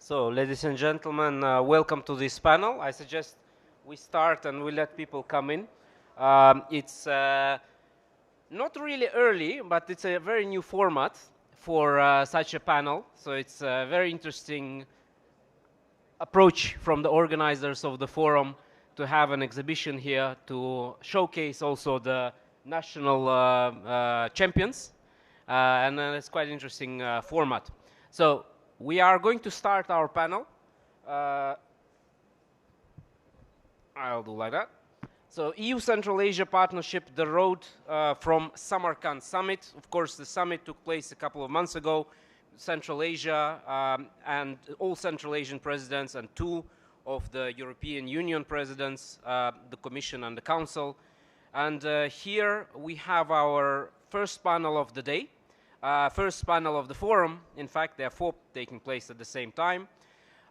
So, ladies and gentlemen, welcome to this panel. I suggest we start and we let people come in. It's not really early, but it's a very new format for such a panel. So it's a very interesting approach from the organizers of the forum to have an exhibition here to showcase also the national champions. And it's quite interesting format. So we are going to start our panel. I'll do like that. So EU Central Asia Partnership, the road from Samarkand summit. Of course, the summit took place a couple of months ago. Central Asia and all Central Asian presidents and two of the European Union presidents, the Commission and the Council. And here we have our first panel of the day, first panel of the forum. In fact, there are four taking place at the same time.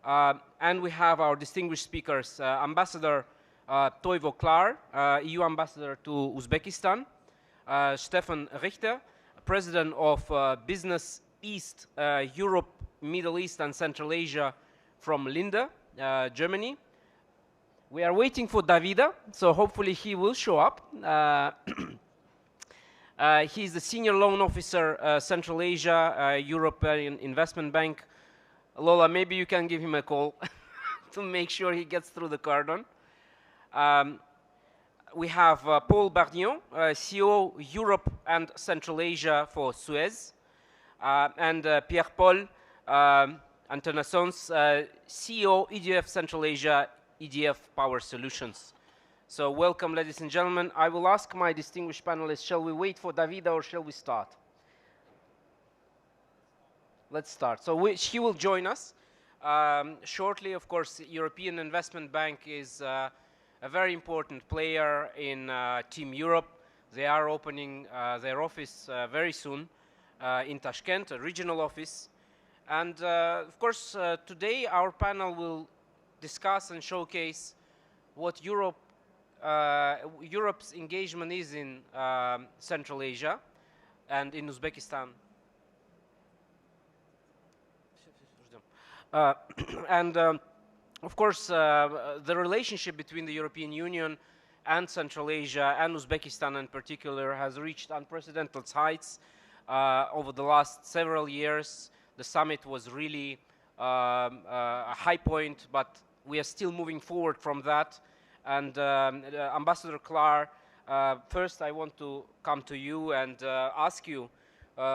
And we have our distinguished speakers, Ambassador Toivo Klar, EU Ambassador to Uzbekistan, Stefan Richter, President of Business East Europe, Middle East and Central Asia from Linde, Germany. We are waiting for Davida, so hopefully he will show up. He's the Senior Loan Officer, Central Asia, European Investment Bank. Lola, maybe you can give him a call to make sure he gets through the cordon. We have Paul Bardillon, CEO Europe and Central Asia for Suez, and Pierre-Paul Antonassons, CEO EDF Central Asia, EDF Power Solutions. So welcome, ladies and gentlemen. I will ask my distinguished panelists, shall we wait for Davida or shall we start? Let's start. So he will join us shortly. Of course, European Investment Bank is a very important player in Team Europe. They are opening their office very soon in Tashkent, a regional office. And of course, today our panel will discuss and showcase what Europe's engagement is in Central Asia and in Uzbekistan. Of course, the relationship between the European Union and Central Asia and Uzbekistan in particular has reached unprecedented heights over the last several years. The summit was really a high point, but we are still moving forward from that. And Ambassador Klar, first I want to come to you and ask you,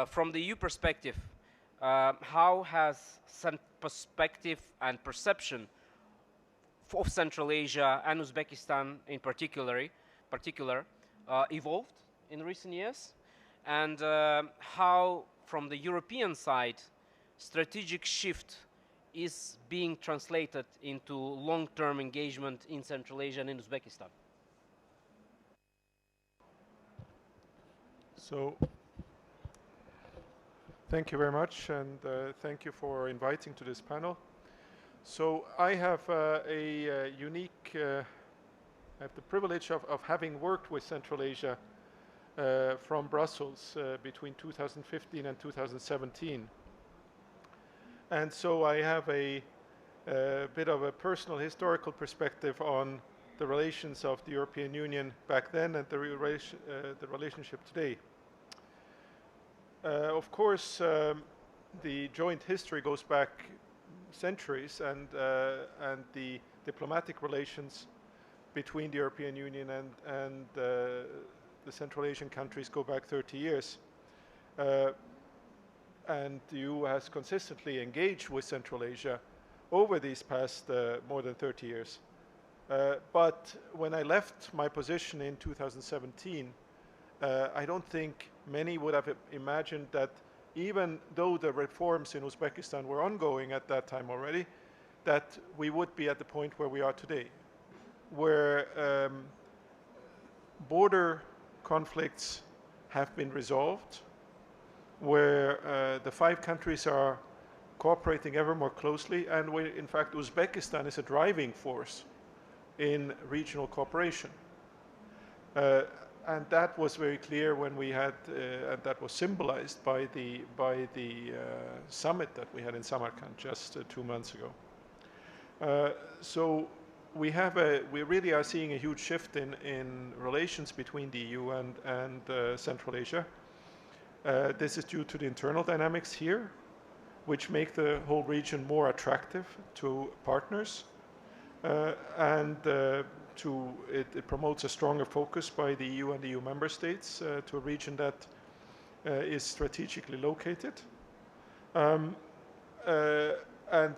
from the EU perspective, how has perspective and perception of Central Asia and Uzbekistan in particular evolved in recent years, and how, from the European side, strategic shift is being translated into long-term engagement in Central Asia and in Uzbekistan? So, thank you very much, and thank you for inviting to this panel. So I have a unique, I have the privilege of having worked with Central Asia from Brussels between 2015 and 2017. And so I have a bit of a personal historical perspective on the relations of the European Union back then and the relationship today. Of course, the joint history goes back centuries, and the diplomatic relations between the European Union and the Central Asian countries go back 30 years. And the EU has consistently engaged with Central Asia over these past more than 30 years. But when I left my position in 2017, I don't think many would have imagined that, even though the reforms in Uzbekistan were ongoing at that time already, that we would be at the point where we are today, where border conflicts have been resolved, where the five countries are cooperating ever more closely, and where, in fact, Uzbekistan is a driving force in regional cooperation. and that was very clear when we had, and that was symbolized by the summit that we had in Samarkand just 2 months ago. So we really are seeing a huge shift in relations between the EU and Central Asia. This is due to the internal dynamics here, which make the whole region more attractive to partners, and it promotes a stronger focus by the EU and the EU member states to a region that is strategically located. And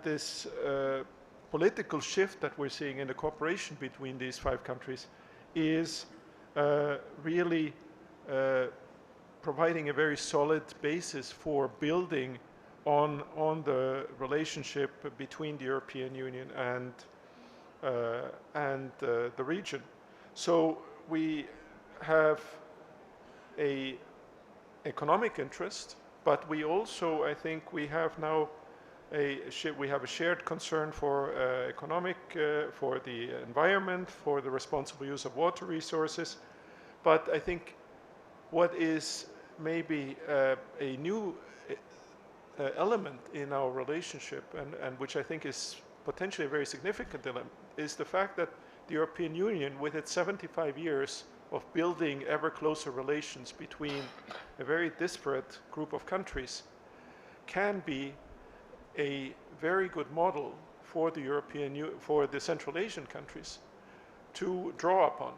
this political shift that we're seeing in the cooperation between these 5 countries is really providing a very solid basis for building on the relationship between the European Union and the region. So we have a economic interest, but we also, I think, we have now we have a shared concern for for the environment, for the responsible use of water resources. But I think what is maybe a new element in our relationship, and which I think is potentially a very significant element, is the fact that the European Union, with its 75 years of building ever closer relations between a very disparate group of countries, can be a very good model for the Central Asian countries to draw upon.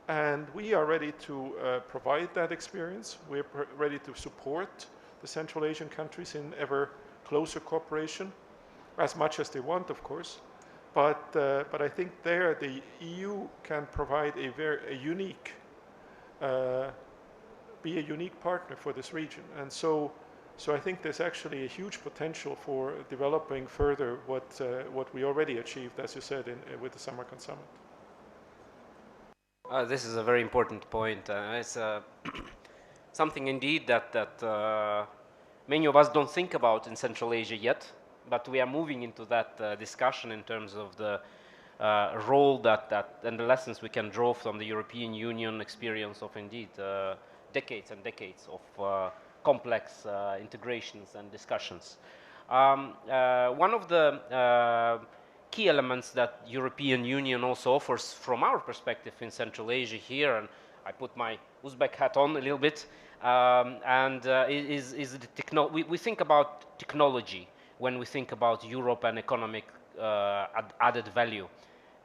And we are ready to provide that experience. We're ready to support the Central Asian countries in ever closer cooperation, as much as they want, of course. But I think there the EU can provide a unique partner for this region. And so I think there's actually a huge potential for developing further what we already achieved, as you said, with the Samarkand Summit. This is a very important point. It's something indeed that many of us don't think about in Central Asia yet, but we are moving into that discussion in terms of the role and the lessons we can draw from the European Union experience of indeed decades and decades of complex integrations and discussions. One of the key elements that European Union also offers from our perspective in Central Asia here, and I put my Uzbek hat on a little bit, is the we think about technology when we think about Europe and economic added value.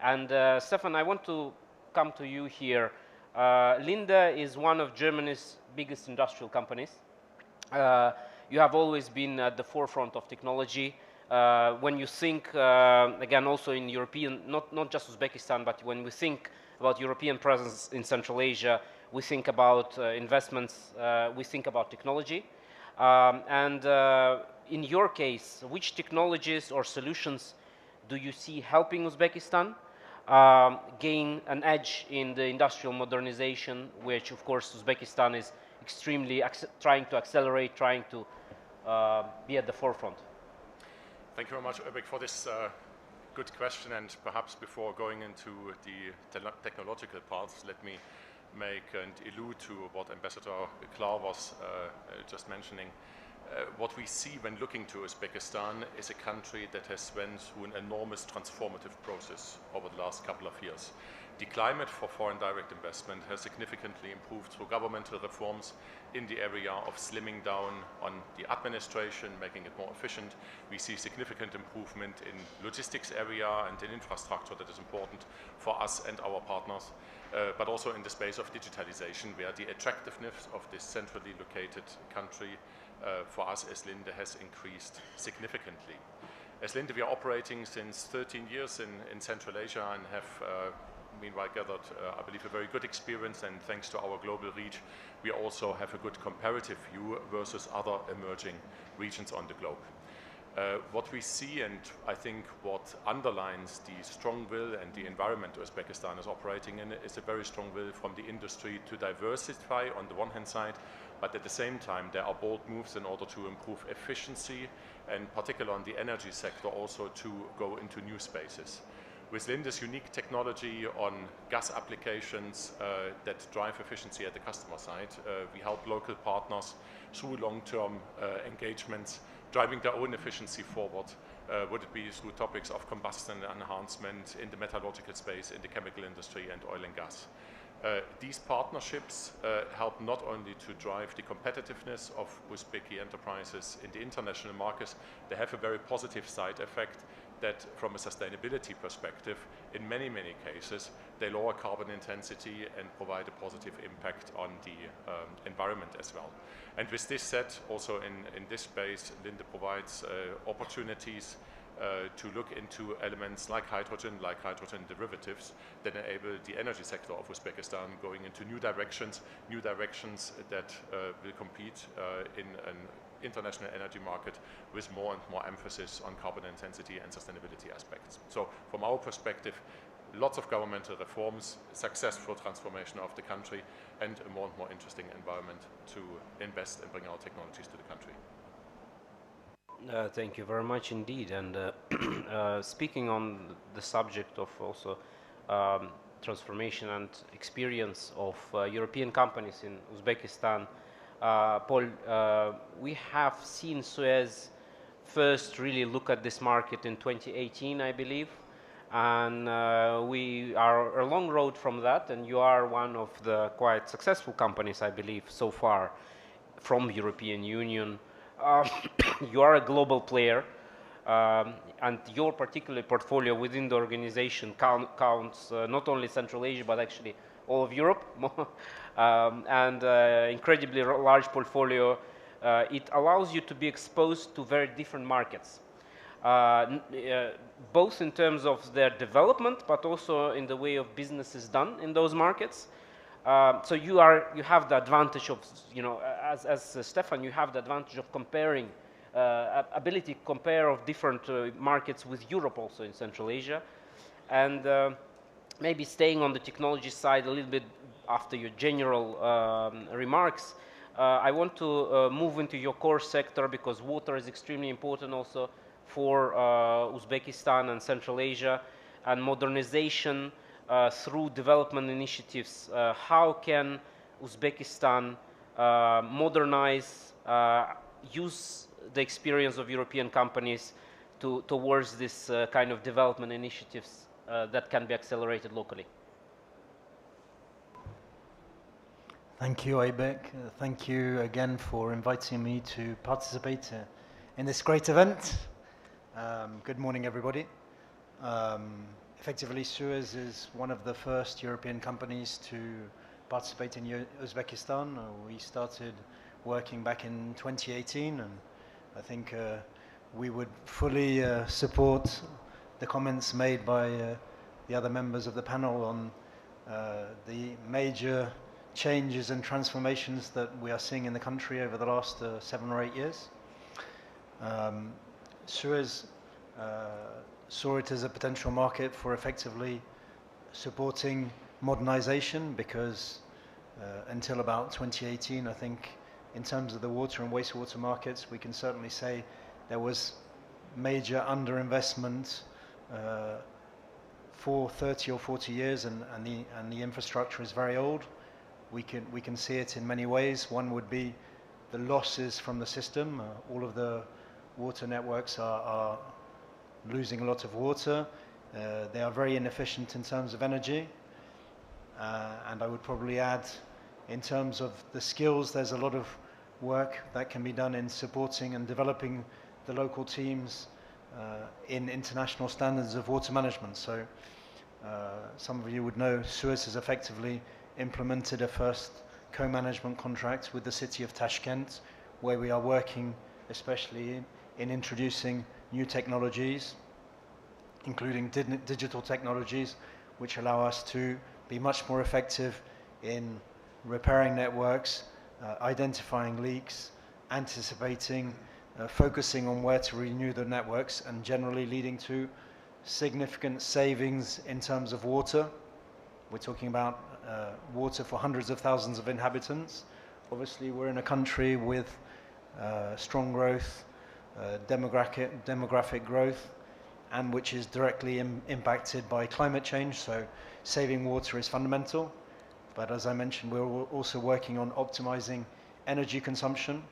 And Stefan, I want to come to you here. Linde is one of Germany's biggest industrial companies. You have always been at the forefront of technology. When you think, again, also in European, not just Uzbekistan, but when we think about European presence in Central Asia, we think about investments, we think about technology. In your case, which technologies or solutions do you see helping Uzbekistan gain an edge in the industrial modernization, which of course Uzbekistan is extremely trying to accelerate, trying to be at the forefront? Thank you very much, Özbek, for this good question. And perhaps before going into the technological parts, let me make and allude to what Ambassador Klar was just mentioning. What we see when looking to Uzbekistan is a country that has went through an enormous transformative process over the last couple of years. The climate for foreign direct investment has significantly improved through governmental reforms in the area of slimming down on the administration, making it more efficient. We see significant improvement in logistics area and in infrastructure that is important for us and our partners, but also in the space of digitalization, where the attractiveness of this centrally located country for us as Linde has increased significantly. As Linde, we are operating since 13 years in Central Asia and have meanwhile gathered, I believe, a very good experience, and thanks to our global reach, we also have a good comparative view versus other emerging regions on the globe. What we see, and I think what underlines the strong will and the environment Uzbekistan is operating in, is a very strong will from the industry to diversify on the one hand side, but at the same time there are bold moves in order to improve efficiency, and particularly on the energy sector also to go into new spaces. With Linde's unique technology on gas applications that drive efficiency at the customer side, we help local partners through long-term engagements, driving their own efficiency forward, would it be through topics of combustion enhancement in the metallurgical space, in the chemical industry and oil and gas. These partnerships help not only to drive the competitiveness of Uzbeki enterprises in the international markets, they have a very positive side effect that from a sustainability perspective, in many, many cases, they lower carbon intensity and provide a positive impact on the environment as well. And with this said, also in this space, Linde provides opportunities to look into elements like hydrogen derivatives that enable the energy sector of Uzbekistan going into new directions that will compete in an international energy market with more and more emphasis on carbon intensity and sustainability aspects. So from our perspective, lots of governmental reforms, successful transformation of the country, and a more and more interesting environment to invest and bring our technologies to the country. Thank you very much indeed. And speaking on the subject of also transformation and experience of European companies in Uzbekistan, Paul, we have seen Suez first really look at this market in 2018, I believe, and we are a long road from that, and you are one of the quite successful companies, I believe, so far from the European Union. You are a global player, and your particular portfolio within the organization counts not only Central Asia, but actually all of Europe, and incredibly large portfolio. It allows you to be exposed to very different markets, both in terms of their development, but also in the way of business is done in those markets. So you have the advantage of, as Stefan, you have the advantage of comparing, ability to compare of different markets with Europe also in Central Asia. And maybe staying on the technology side a little bit after your general remarks, I want to move into your core sector, because water is extremely important also for Uzbekistan and Central Asia, and modernization through development initiatives. How can Uzbekistan modernize, use the experience of European companies towards this kind of development initiatives that can be accelerated locally? Thank you, Aybek. Thank you again for inviting me to participate in this great event. Good morning, everybody. Effectively, Suez is one of the first European companies to participate in Uzbekistan. We started working back in 2018, and I think we would fully support the comments made by the other members of the panel on the major changes and transformations that we are seeing in the country over the last 7 or 8 years. Suez saw it as a potential market for effectively supporting modernization, because until about 2018, I think in terms of the water and wastewater markets, we can certainly say there was major underinvestment for 30 or 40 years, and the infrastructure is very old. We can see it in many ways. One would be the losses from the system. All of the water networks are losing a lot of water. They are very inefficient in terms of energy. And I would probably add, in terms of the skills, there's a lot of work that can be done in supporting and developing the local teams in international standards of water management. So some of you would know Suez has effectively implemented a first co-management contract with the city of Tashkent, where we are working especially in introducing new technologies, including digital technologies, which allow us to be much more effective in repairing networks, identifying leaks, anticipating, focusing on where to renew the networks, and generally leading to significant savings in terms of water. We're talking about water for hundreds of thousands of inhabitants. Obviously, we're in a country with strong growth, demographic growth, and which is directly impacted by climate change. So saving water is fundamental. But as I mentioned, we're also working on optimizing energy consumption.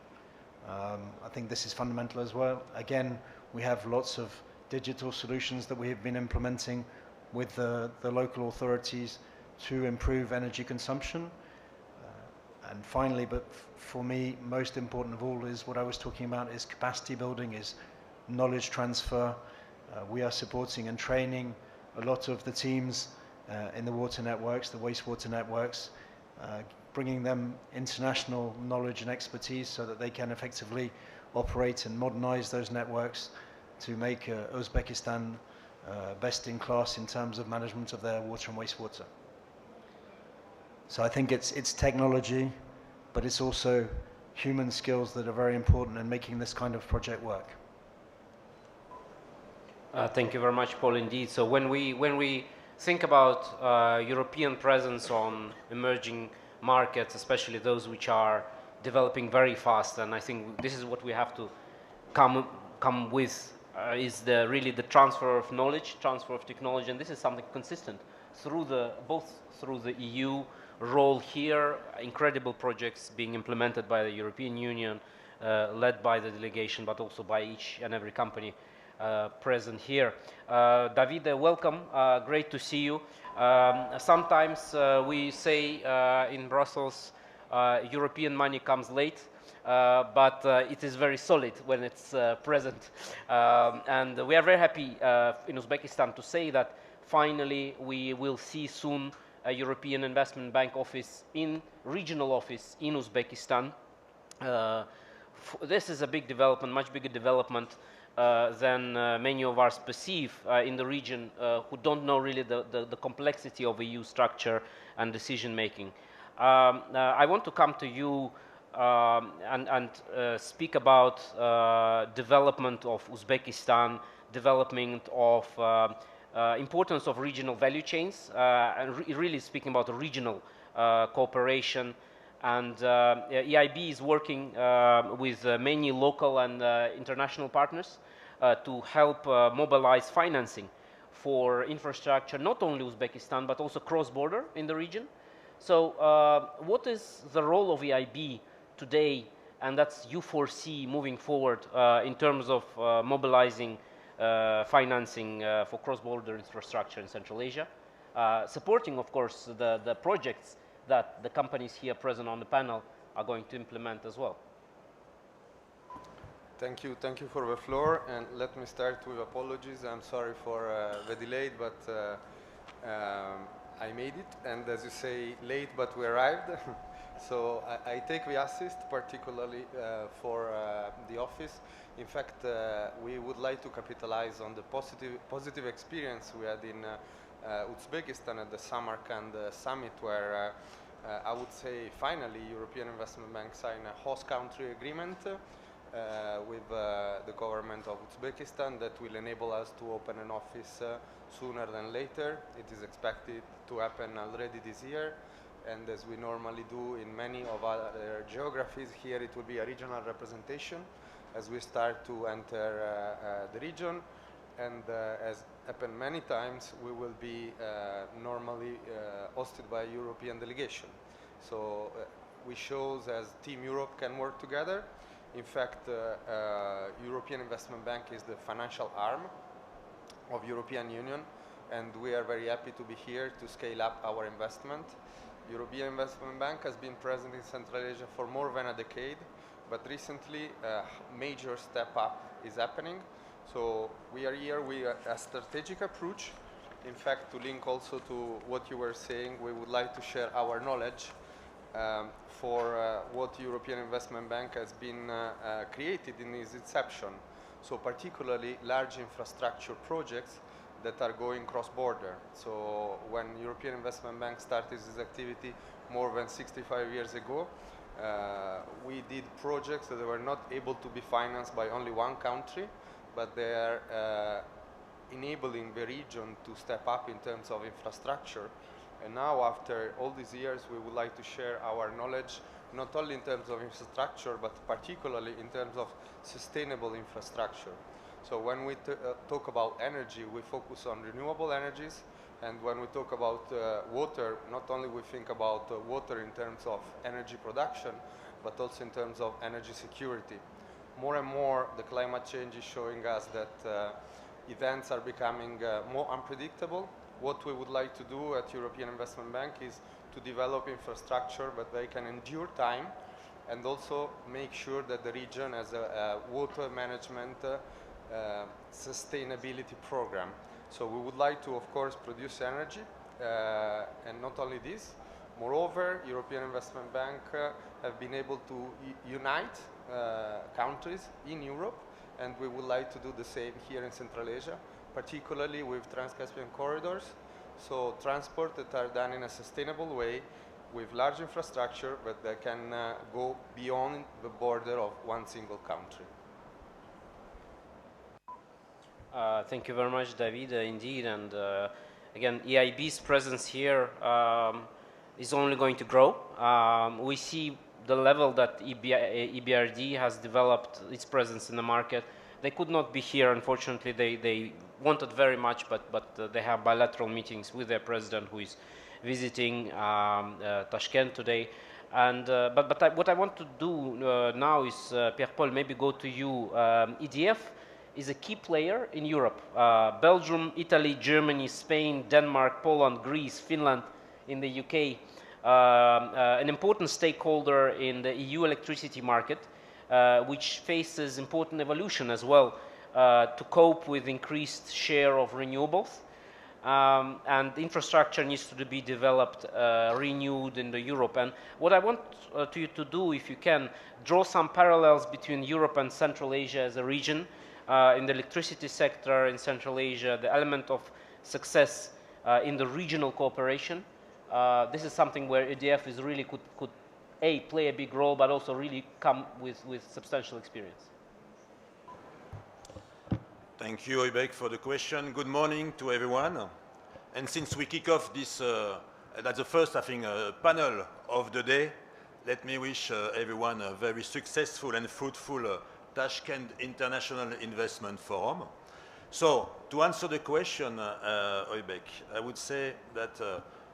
I think this is fundamental as well. Again, we have lots of digital solutions that we have been implementing with the local authorities to improve energy consumption. And finally, but for me, most important of all is what I was talking about is capacity building, is knowledge transfer. We are supporting and training a lot of the teams in the water networks, the wastewater networks, bringing them international knowledge and expertise so that they can effectively operate and modernize those networks to make Uzbekistan best in class in terms of management of their water and wastewater. So I think it's technology, but it's also human skills that are very important in making this kind of project work. Thank you very much, Paul, indeed. So when we think about European presence on emerging markets, especially those which are developing very fast, and I think this is what we have to come with, is really the transfer of knowledge, transfer of technology, and this is something consistent through both through the EU role here, incredible projects being implemented by the European Union, led by the delegation, but also by each and every company present here. Davide, welcome. Great to see you. Sometimes we say in Brussels, European money comes late, but it is very solid when it's present. And we are very happy in Uzbekistan to say that finally we will see soon a European Investment Bank office regional office in Uzbekistan. This is a big development, much bigger development than many of us perceive in the region who don't know really the complexity of EU structure and decision making. I want to come to you and speak about development of Uzbekistan, development of importance of regional value chains, and really speaking about regional cooperation. And EIB is working with many local and international partners to help mobilize financing for infrastructure, not only Uzbekistan, but also cross-border in the region. So what is the role of EIB today, and that's you foresee moving forward in terms of mobilizing financing for cross-border infrastructure in Central Asia, supporting, of course, the projects that the companies here present on the panel are going to implement as well. Thank you for the floor, and let me start with apologies. I'm sorry for the delay, but I made it, and as you say, late, but we arrived. So I take the assist, particularly for the office. In fact, we would like to capitalize on the positive experience we had in Uzbekistan at the Samarkand summit, where I would say finally European Investment Bank signed a host country agreement with the government of Uzbekistan that will enable us to open an office sooner than later. It is expected to happen already this year, and as we normally do in many of other geographies, here it will be a regional representation as we start to enter the region. And as happened many times, we will be normally hosted by a European delegation. So we show as Team Europe can work together. In fact, European Investment Bank is the financial arm of European Union, and we are very happy to be here to scale up our investment. European Investment Bank has been present in Central Asia for more than a decade, but recently a major step up is happening. So we are here with a strategic approach. In fact, to link also to what you were saying, we would like to share our knowledge for what European Investment Bank has been created in its inception. So particularly large infrastructure projects that are going cross-border. So when European Investment Bank started this activity more than 65 years ago, we did projects that were not able to be financed by only one country, but they are enabling the region to step up in terms of infrastructure. And now, after all these years, we would like to share our knowledge, not only in terms of infrastructure, but particularly in terms of sustainable infrastructure. So when we talk about energy, we focus on renewable energies, and when we talk about water, not only we think about water in terms of energy production, but also in terms of energy security. More and more, the climate change is showing us that events are becoming more unpredictable. What we would like to do at European Investment Bank is to develop infrastructure that they can endure time, and also make sure that the region has a water management sustainability program. So we would like to, of course, produce energy, and not only this. Moreover, European Investment Bank have been able to unite countries in Europe, and we would like to do the same here in Central Asia, particularly with Trans-Caspian corridors. So transport that are done in a sustainable way with large infrastructure, but that can go beyond the border of one single country. Thank you very much, David, indeed. And again, EIB's presence here is only going to grow. We see the level that EBRD has developed its presence in the market. They could not be here, unfortunately. They wanted very much, but they have bilateral meetings with their president, who is visiting Tashkent today. And what I want to do now is, Pierre-Paul, maybe go to you. EDF is a key player in Europe. Belgium, Italy, Germany, Spain, Denmark, Poland, Greece, Finland, in the UK. An important stakeholder in the EU electricity market, which faces important evolution as well to cope with increased share of renewables. And infrastructure needs to be developed, renewed in the Europe. And what I want you to do, if you can, draw some parallels between Europe and Central Asia as a region. In the electricity sector in Central Asia, the element of success in the regional cooperation. This is something where EDF is really could play a big role, but also really come with substantial experience. Thank you, Oibek, for the question. Good morning to everyone. And since we kick off this, that's the first, I think, panel of the day, let me wish everyone a very successful and fruitful Tashkent International Investment Forum. So, to answer the question, Oibek, I would say that,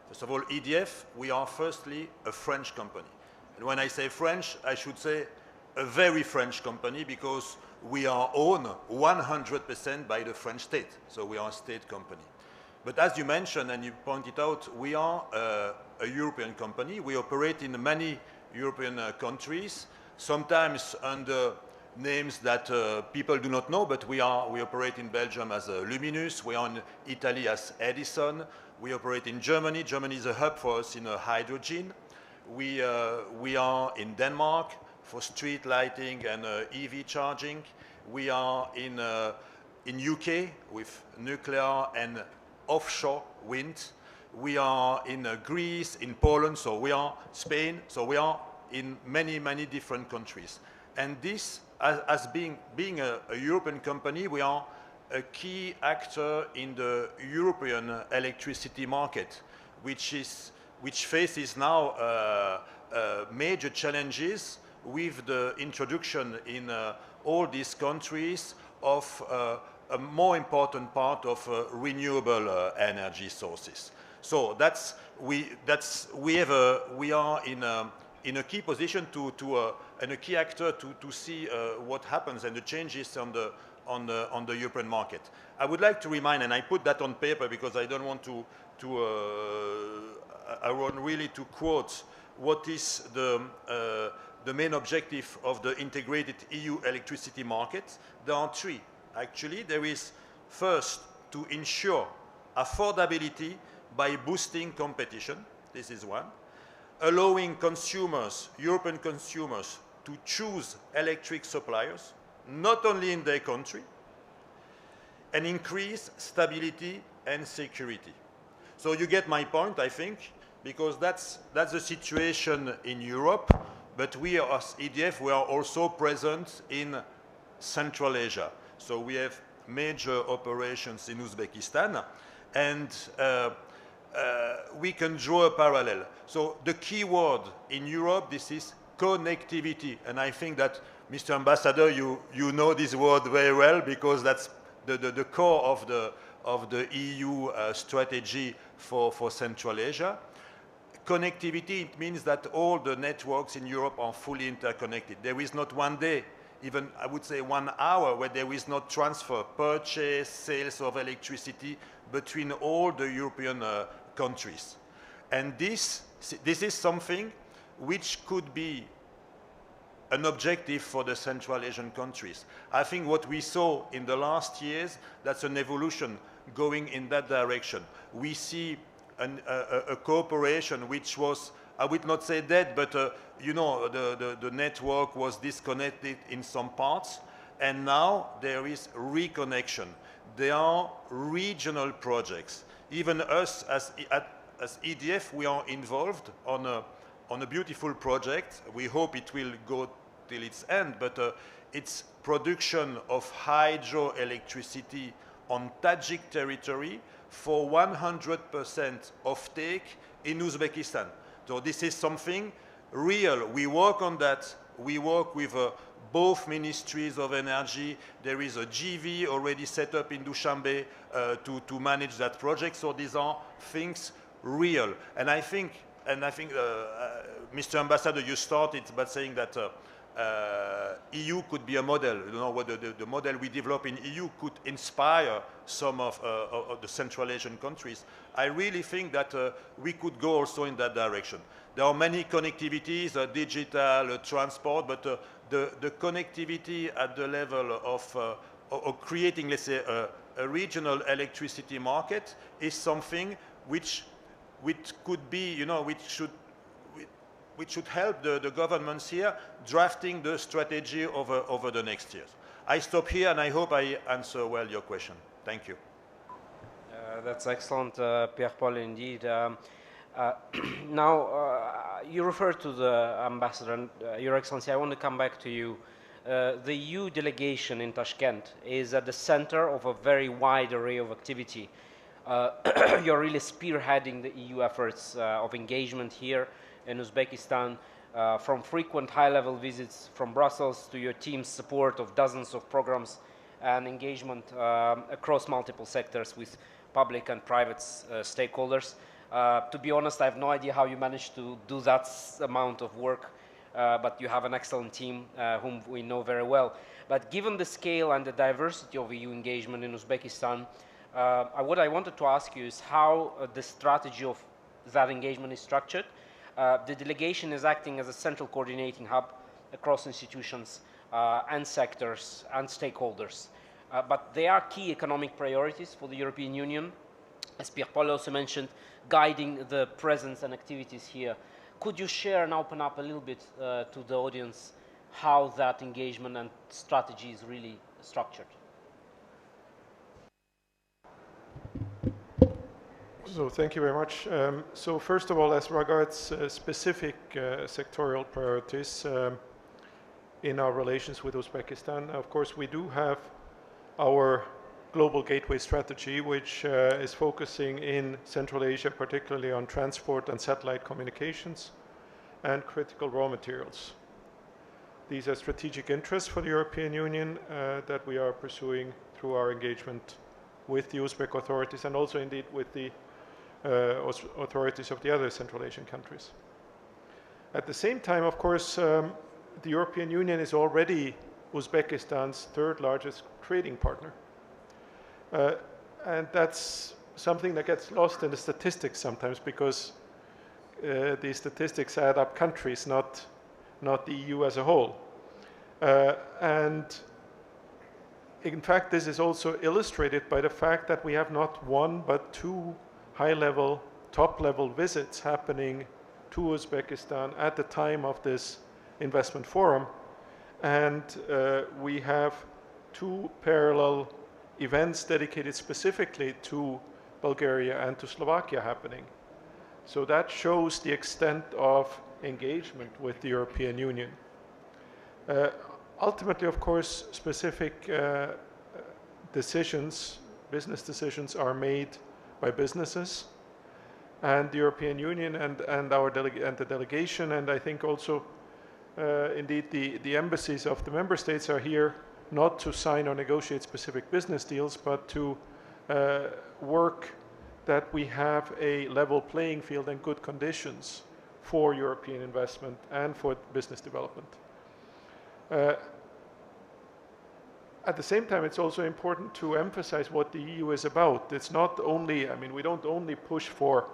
first of all, EDF, we are firstly a French company. And when I say French, I should say a very French company, because we are owned 100% by the French state. So we are a state company. But as you mentioned and you pointed out, we are a European company. We operate in many European countries, sometimes under names that people do not know, but we operate in Belgium as Luminus, we are in Italy as Edison, we operate in Germany. Germany is a hub for us in hydrogen. We are in Denmark for street lighting and EV charging. We are in UK with nuclear and offshore wind. We are in Greece, in Poland, so we are Spain, so we are in many, many different countries. And this, as being a European company, we are a key actor in the European electricity market, which faces now major challenges with the introduction in all these countries of a more important part of renewable energy sources. So we are in a key position and a key actor to see what happens and the changes on the European market. I would like to remind, and I put that on paper because I don't want I want really to quote what is the main objective of the integrated EU electricity market. There are three. Actually, there is first to ensure affordability by boosting competition. This is one. Allowing consumers, European consumers, to choose electric suppliers, not only in their country, and increase stability and security. So you get my point, I think, because that's the situation in Europe, but we as EDF, we are also present in Central Asia. So we have major operations in Uzbekistan, and we can draw a parallel. So the key word in Europe, this is connectivity, and I think that Mr. Ambassador, you know this word very well because that's the core of the EU strategy for Central Asia. Connectivity, it means that all the networks in Europe are fully interconnected. There is not one day, even I would say 1 hour, where there is not transfer, purchase, sales of electricity between all the European countries. And this is something which could be an objective for the Central Asian countries. I think what we saw in the last years, that's an evolution going in that direction. We see a cooperation which was, I would not say dead, but you know, the network was disconnected in some parts, and now there is reconnection. There are regional projects. Even us as EDF, we are involved on a beautiful project. We hope it will go till its end, but it's production of hydroelectricity on Tajik territory for 100% offtake in Uzbekistan. So this is something real. We work on that. We work with both ministries of energy. There is a GV already set up in Dushanbe to manage that project. So these are things real. And I think, Mr. Ambassador, you started by saying that EU could be a model. You know, what the model we develop in EU could inspire some of the Central Asian countries. I really think that we could go also in that direction. There are many connectivities, digital, transport, but the connectivity at the level of creating, let's say, a regional electricity market is something which could be, you know, which should help the governments here drafting the strategy over the next years. I stop here and I hope I answer well your question. Thank you. That's excellent, Pierre-Paul, indeed. Now, you referred to the ambassador, and Your Excellency, I want to come back to you. The EU delegation in Tashkent is at the center of a very wide array of activity. You're really spearheading the EU efforts of engagement here in Uzbekistan, from frequent high-level visits from Brussels to your team's support of dozens of programs and engagement across multiple sectors with public and private stakeholders. To be honest, I have no idea how you managed to do that amount of work, but you have an excellent team whom we know very well. But given the scale and the diversity of EU engagement in Uzbekistan, what I wanted to ask you is how the strategy of that engagement is structured. The delegation is acting as a central coordinating hub across institutions and sectors and stakeholders. But there are key economic priorities for the European Union, as Pierre-Paul also mentioned, guiding the presence and activities here. Could you share and open up a little bit to the audience how that engagement and strategy is really structured? So thank you very much. So first of all, as regards specific sectorial priorities in our relations with Uzbekistan, of course, we do have our global gateway strategy, which is focusing in Central Asia, particularly on transport and satellite communications and critical raw materials. These are strategic interests for the European Union that we are pursuing through our engagement with the Uzbek authorities and also indeed with the authorities of the other Central Asian countries. At the same time, of course, the European Union is already Uzbekistan's third largest trading partner. And that's something that gets lost in the statistics sometimes because the statistics add up countries, not the EU as a whole. And in fact, this is also illustrated by the fact that we have not one but two high-level, top-level visits happening to Uzbekistan at the time of this investment forum. And we have two parallel events dedicated specifically to Bulgaria and to Slovakia happening. So that shows the extent of engagement with the European Union. Ultimately, of course, specific decisions, business decisions are made by businesses, and the European Union and the delegation, and I think also Indeed, the embassies of the member states are here not to sign or negotiate specific business deals, but to work that we have a level playing field and good conditions for European investment and for business development. At the same time, it's also important to emphasize what the EU is about. It's not only, I mean, we don't only push for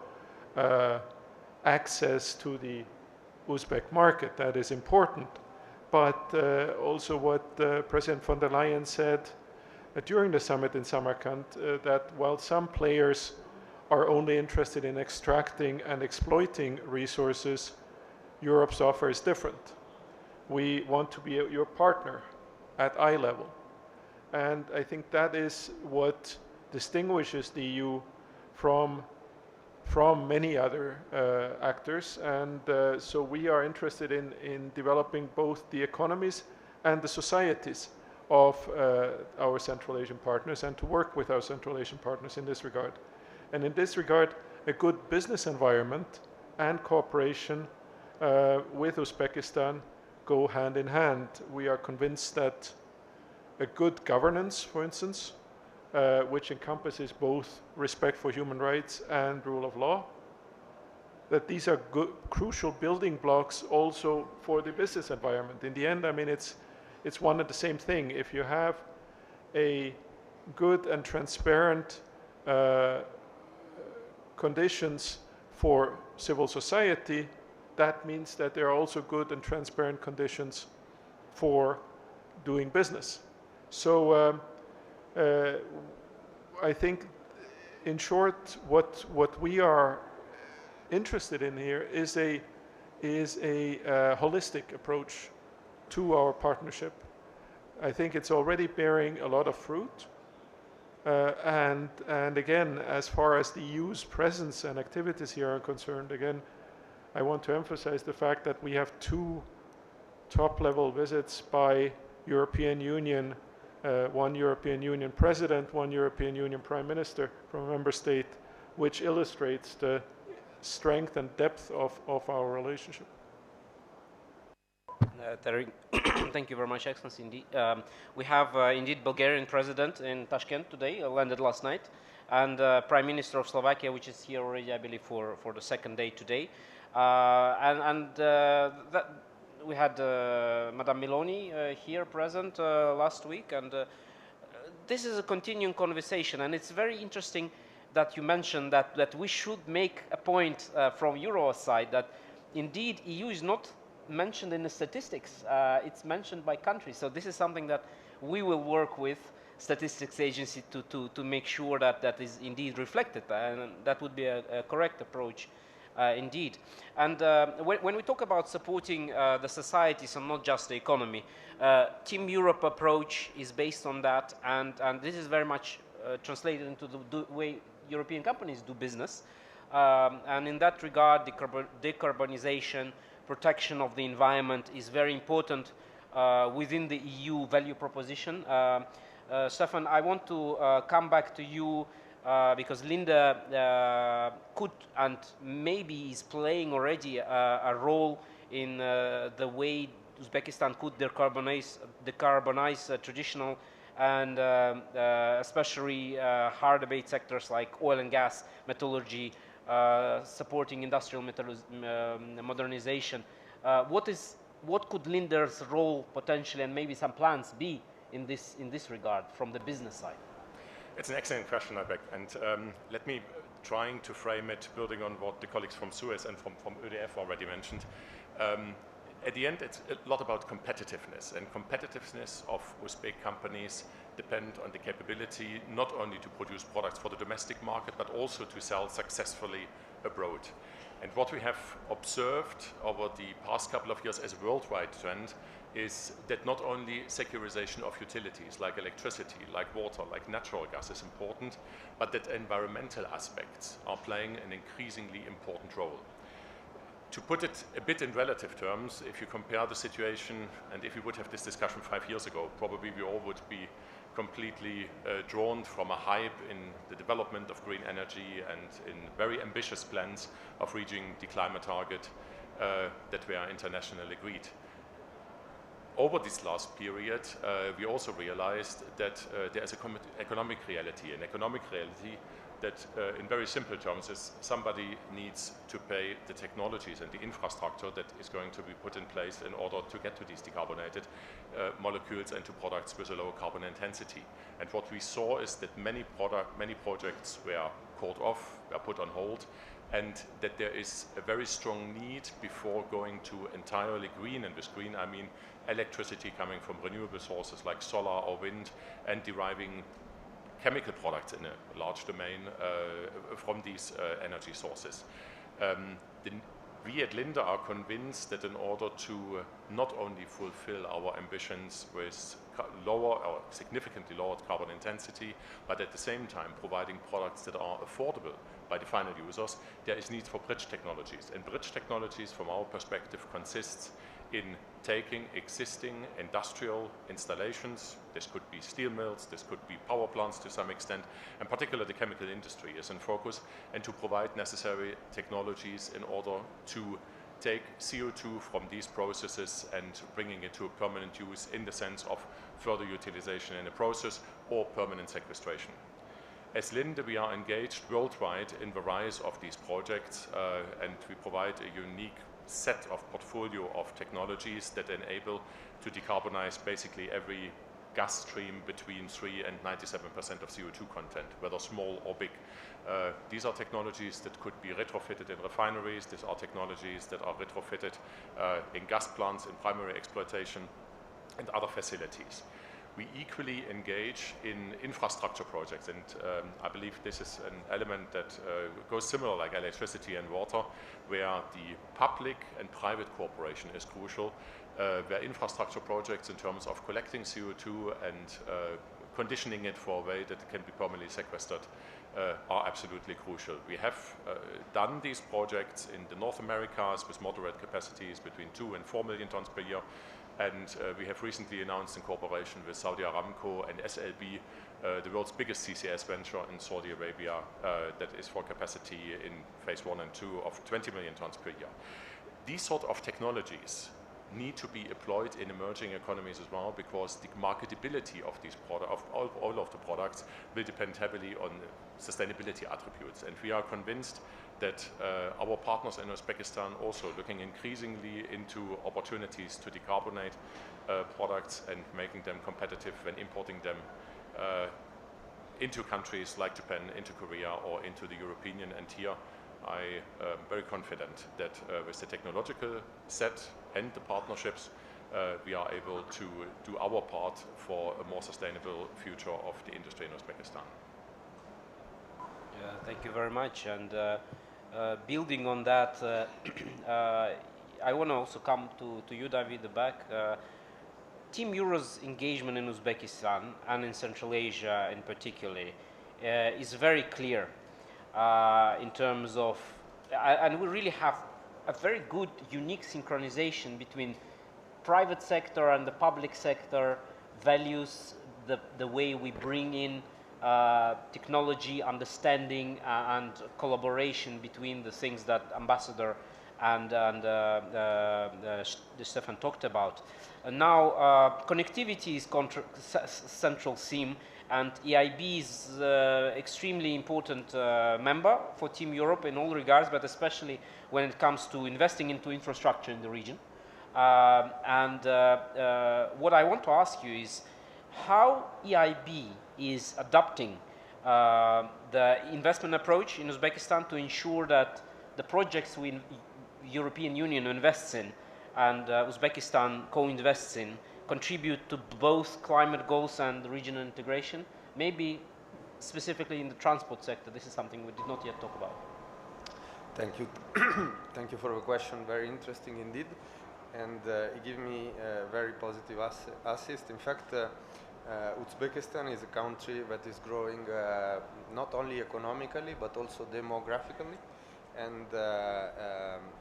access to the Uzbek market, that is important, but also what President von der Leyen said during the summit in Samarkand, that while some players are only interested in extracting and exploiting resources, Europe's offer is different. We want to be your partner at eye level. And I think that is what distinguishes the EU from many other actors. And so we are interested in developing both the economies and the societies of our Central Asian partners, and to work with our Central Asian partners in this regard. And in this regard, a good business environment and cooperation with Uzbekistan go hand in hand. We are convinced that a good governance, for instance, which encompasses both respect for human rights and rule of law, that these are good, crucial building blocks also for the business environment. In the end, I mean, it's one and the same thing. If you have a good and transparent conditions for civil society, that means that there are also good and transparent conditions for doing business. So I think, in short, what we are interested in here is a holistic approach to our partnership. I think it's already bearing a lot of fruit. And again, as far as the EU's presence and activities here are concerned, again, I want to emphasize the fact that we have 2 top-level visits by European Union, one European Union president, one European Union prime minister from a member state, which illustrates the strength and depth of our relationship. Thank you very much, Excellency. Indeed, we have indeed Bulgarian president in Tashkent today, landed last night, and Prime Minister of Slovakia, which is here already, I believe, for the 2nd day today. We had Madame Meloni here present last week, and this is a continuing conversation, and it's very interesting that you mentioned that we should make a point from Euro side that indeed EU is not mentioned in the statistics, it's mentioned by country. So this is something that we will work with statistics agency to make sure that that is indeed reflected, and that would be a correct approach. Indeed. And when we talk about supporting the societies and not just the economy, Team Europe approach is based on that, and this is very much translated into the way European companies do business. And in that regard, decarbonization, protection of the environment is very important within the EU value proposition. Stefan, I want to come back to you because Linda could and maybe is playing already a role in the way Uzbekistan could decarbonize traditional and especially hard debate sectors like oil and gas, metallurgy, supporting industrial modernization. What could Linda's role potentially, and maybe some plans, be in this regard from the business side? It's an excellent question, Albert, and let me trying to frame it, building on what the colleagues from Suez and from ÖDF already mentioned. At the end, it's a lot about competitiveness, and competitiveness of Uzbek companies depend on the capability not only to produce products for the domestic market, but also to sell successfully abroad. And what we have observed over the past couple of years as a worldwide trend is that not only securitization of utilities like electricity, like water, like natural gas is important, but that environmental aspects are playing an increasingly important role. To put it a bit in relative terms, if you compare the situation, and if we would have this discussion 5 years ago, probably we all would be completely drawn from a hype in the development of green energy and in very ambitious plans of reaching the climate target that were internationally agreed. over this last period, we also realized that there is an economic reality, that in very simple terms is somebody needs to pay the technologies and the infrastructure that is going to be put in place in order to get to these decarbonated molecules and to products with a lower carbon intensity. And what we saw is that many projects were called off, were put on hold, and that there is a very strong need before going to entirely green, and with green I mean electricity coming from renewable sources like solar or wind, and deriving chemical products in a large domain from these energy sources. We at Linde are convinced that in order to not only fulfill our ambitions with lower or significantly lowered carbon intensity, but at the same time providing products that are affordable by the final users, there is need for bridge technologies. And bridge technologies, from our perspective, consists in taking existing industrial installations, this could be steel mills, this could be power plants to some extent, and particularly the chemical industry is in focus, and to provide necessary technologies in order to take CO2 from these processes and bringing it to a permanent use in the sense of further utilization in the process or permanent sequestration. As Linde, we are engaged worldwide in various of these projects, and we provide a unique set of portfolio of technologies that enable to decarbonize basically every gas stream between 3 and 97% of CO2 content, whether small or big. These are technologies that could be retrofitted in refineries. These are technologies that are retrofitted in gas plants, in primary exploitation, and other facilities. We equally engage in infrastructure projects, and I believe this is an element that goes similar like electricity and water, where the public and private cooperation is crucial, where infrastructure projects in terms of collecting CO2 and conditioning it for a way that it can be permanently sequestered are absolutely crucial. We have done these projects in the North Americas with moderate capacities between 2 and 4 million tons per year. And we have recently announced in cooperation with Saudi Aramco and SLB, the world's biggest CCS venture in Saudi Arabia, that is for capacity in phase 1 and 2 of 20 million tons per year. These sort of technologies need to be employed in emerging economies as well, because the marketability of these products, of all of the products, will depend heavily on sustainability attributes. And we are convinced that our partners in Uzbekistan also looking increasingly into opportunities to decarbonate products and making them competitive when importing them into countries like Japan, into Korea, or into the European Union. And here I am very confident that with the technological set and the partnerships, we are able to do our part for a more sustainable future of the industry in Uzbekistan. Yeah, thank you very much. And building on that, I want to also come to you, David, the back. Team Euro's engagement in Uzbekistan and in Central Asia in particular is very clear in terms of, and we really have a very good, unique synchronization between private sector and the public sector values, the way we bring in technology, understanding, and collaboration between the things that Ambassador and Stefan talked about. And now connectivity is central theme, and EIB is extremely important member for Team Europe in all regards, but especially when it comes to investing into infrastructure in the region. What I want to ask you is how EIB is adopting the investment approach in Uzbekistan to ensure that the projects European Union invests in and Uzbekistan co-invests in contribute to both climate goals and regional integration. Maybe specifically in the transport sector, this is something we did not yet talk about. Thank you. Thank you for the question. Very interesting indeed. And it gives me a very positive assist. In fact, Uzbekistan is a country that is growing not only economically but also demographically. And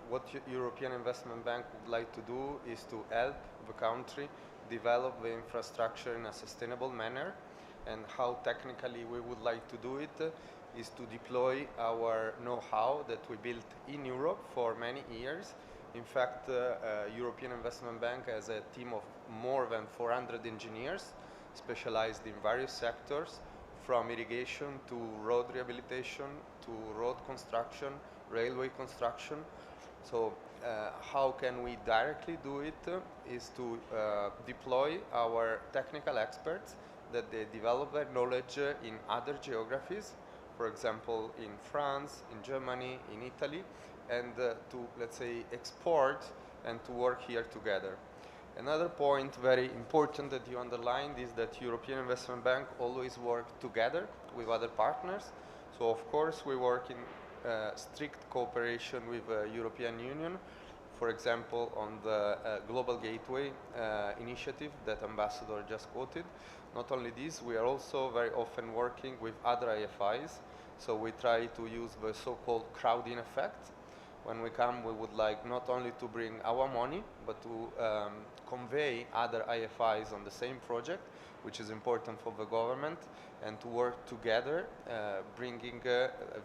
what European Investment Bank would like to do is to help the country develop the infrastructure in a sustainable manner. And how technically we would like to do it is to deploy our know-how that we built in Europe for many years In fact, European Investment Bank has a team of more than 400 engineers specialized in various sectors, from irrigation to road rehabilitation to road construction, railway construction. So how can we directly do it is to deploy our technical experts that they develop their knowledge in other geographies, for example in France, in Germany, in Italy, and to, let's say, export and to work here together. Another point very important that you underlined is that European Investment Bank always work together with other partners. So of course we work in strict cooperation with the European Union, for example on the Global Gateway initiative that Ambassador just quoted. Not only this, we are also very often working with other IFIs, so we try to use the so-called crowd-in effect. When we come, we would like not only to bring our money, but to convey other IFIs on the same project, which is important for the government, and to work together, bringing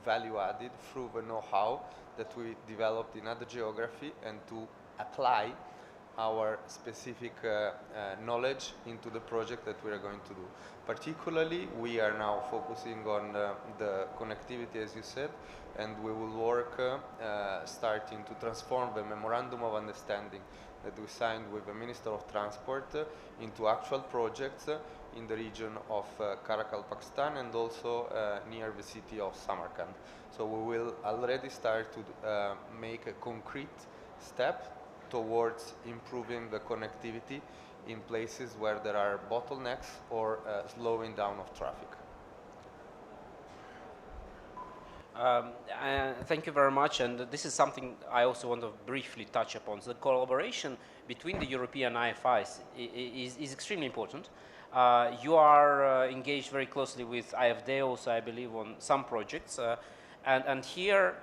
value added through the know-how that we developed in other geography, and to apply our specific knowledge into the project that we are going to do. Particularly, we are now focusing on the connectivity, as you said, and we will work starting to transform the Memorandum of Understanding that we signed with the Minister of Transport into actual projects in the region of Karakal, Pakistan, and also near the city of Samarkand. So we will already start to make a concrete step towards improving the connectivity in places where there are bottlenecks or slowing down of traffic. Thank you very much, and this is something I also want to briefly touch upon. So the collaboration between the European IFIs is extremely important. You are engaged very closely with IFD also, I believe, on some projects. And here,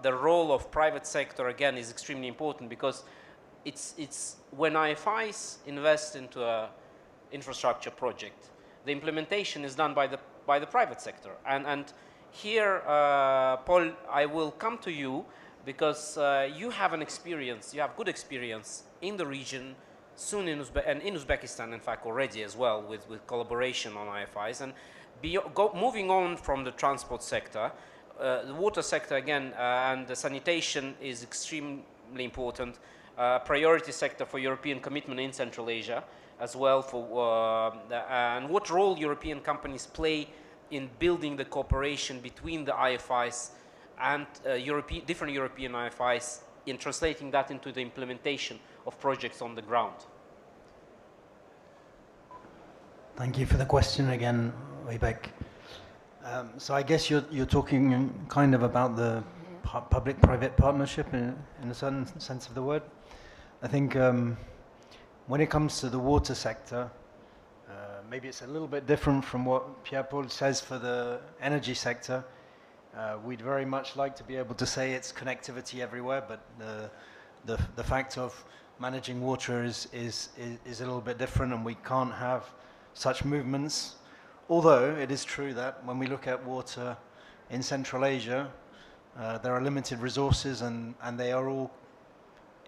the role of private sector, again, is extremely important, because it's when IFIs invest into an infrastructure project, the implementation is done by the private sector. And here, Paul, I will come to you, because you have an experience, you have good experience in the region, soon in Uzbekistan, in fact, already as well, with collaboration on IFIs. And moving on from the transport sector, the water sector again, and the sanitation is extremely important. Priority sector for European commitment in Central Asia as well. And what role European companies play in building the cooperation between the IFIs and different European IFIs, in translating that into the implementation of projects on the ground. Thank you for the question again, Webek. So I guess you're talking kind of about the public-private partnership in a certain sense of the word. I think when it comes to the water sector, maybe it's a little bit different from what Pierre-Paul says for the energy sector. We'd very much like to be able to say it's connectivity everywhere, but the fact of managing water is a little bit different, and we can't have such movements. Although it is true that when we look at water in Central Asia, there are limited resources, and they are all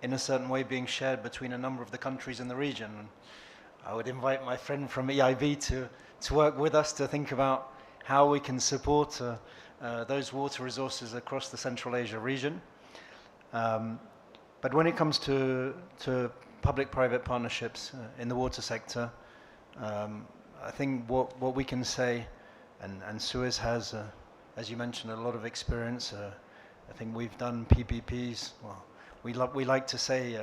in a certain way being shared between a number of the countries in the region. I would invite my friend from EIB to work with us to think about how we can support those water resources across the Central Asia region. But when it comes to public-private partnerships in the water sector, I think what we can say, and Suez has, as you mentioned, a lot of experience. I think we've done PPPs. Well, we like to say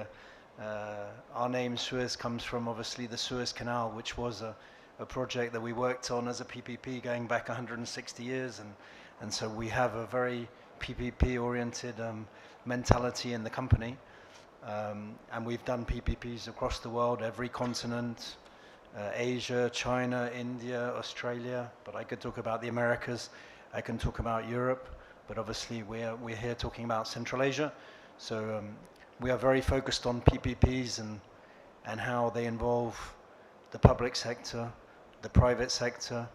our name Suez comes from obviously the Suez Canal, which was a project that we worked on as a PPP going back 160 years, and so we have a very PPP-oriented mentality in the company, and we've done PPPs across the world, every continent. Asia, China, India, Australia, but I could talk about the Americas, I can talk about Europe, but obviously we're here talking about Central Asia. So we are very focused on PPPs and how they involve the public sector, the private sector,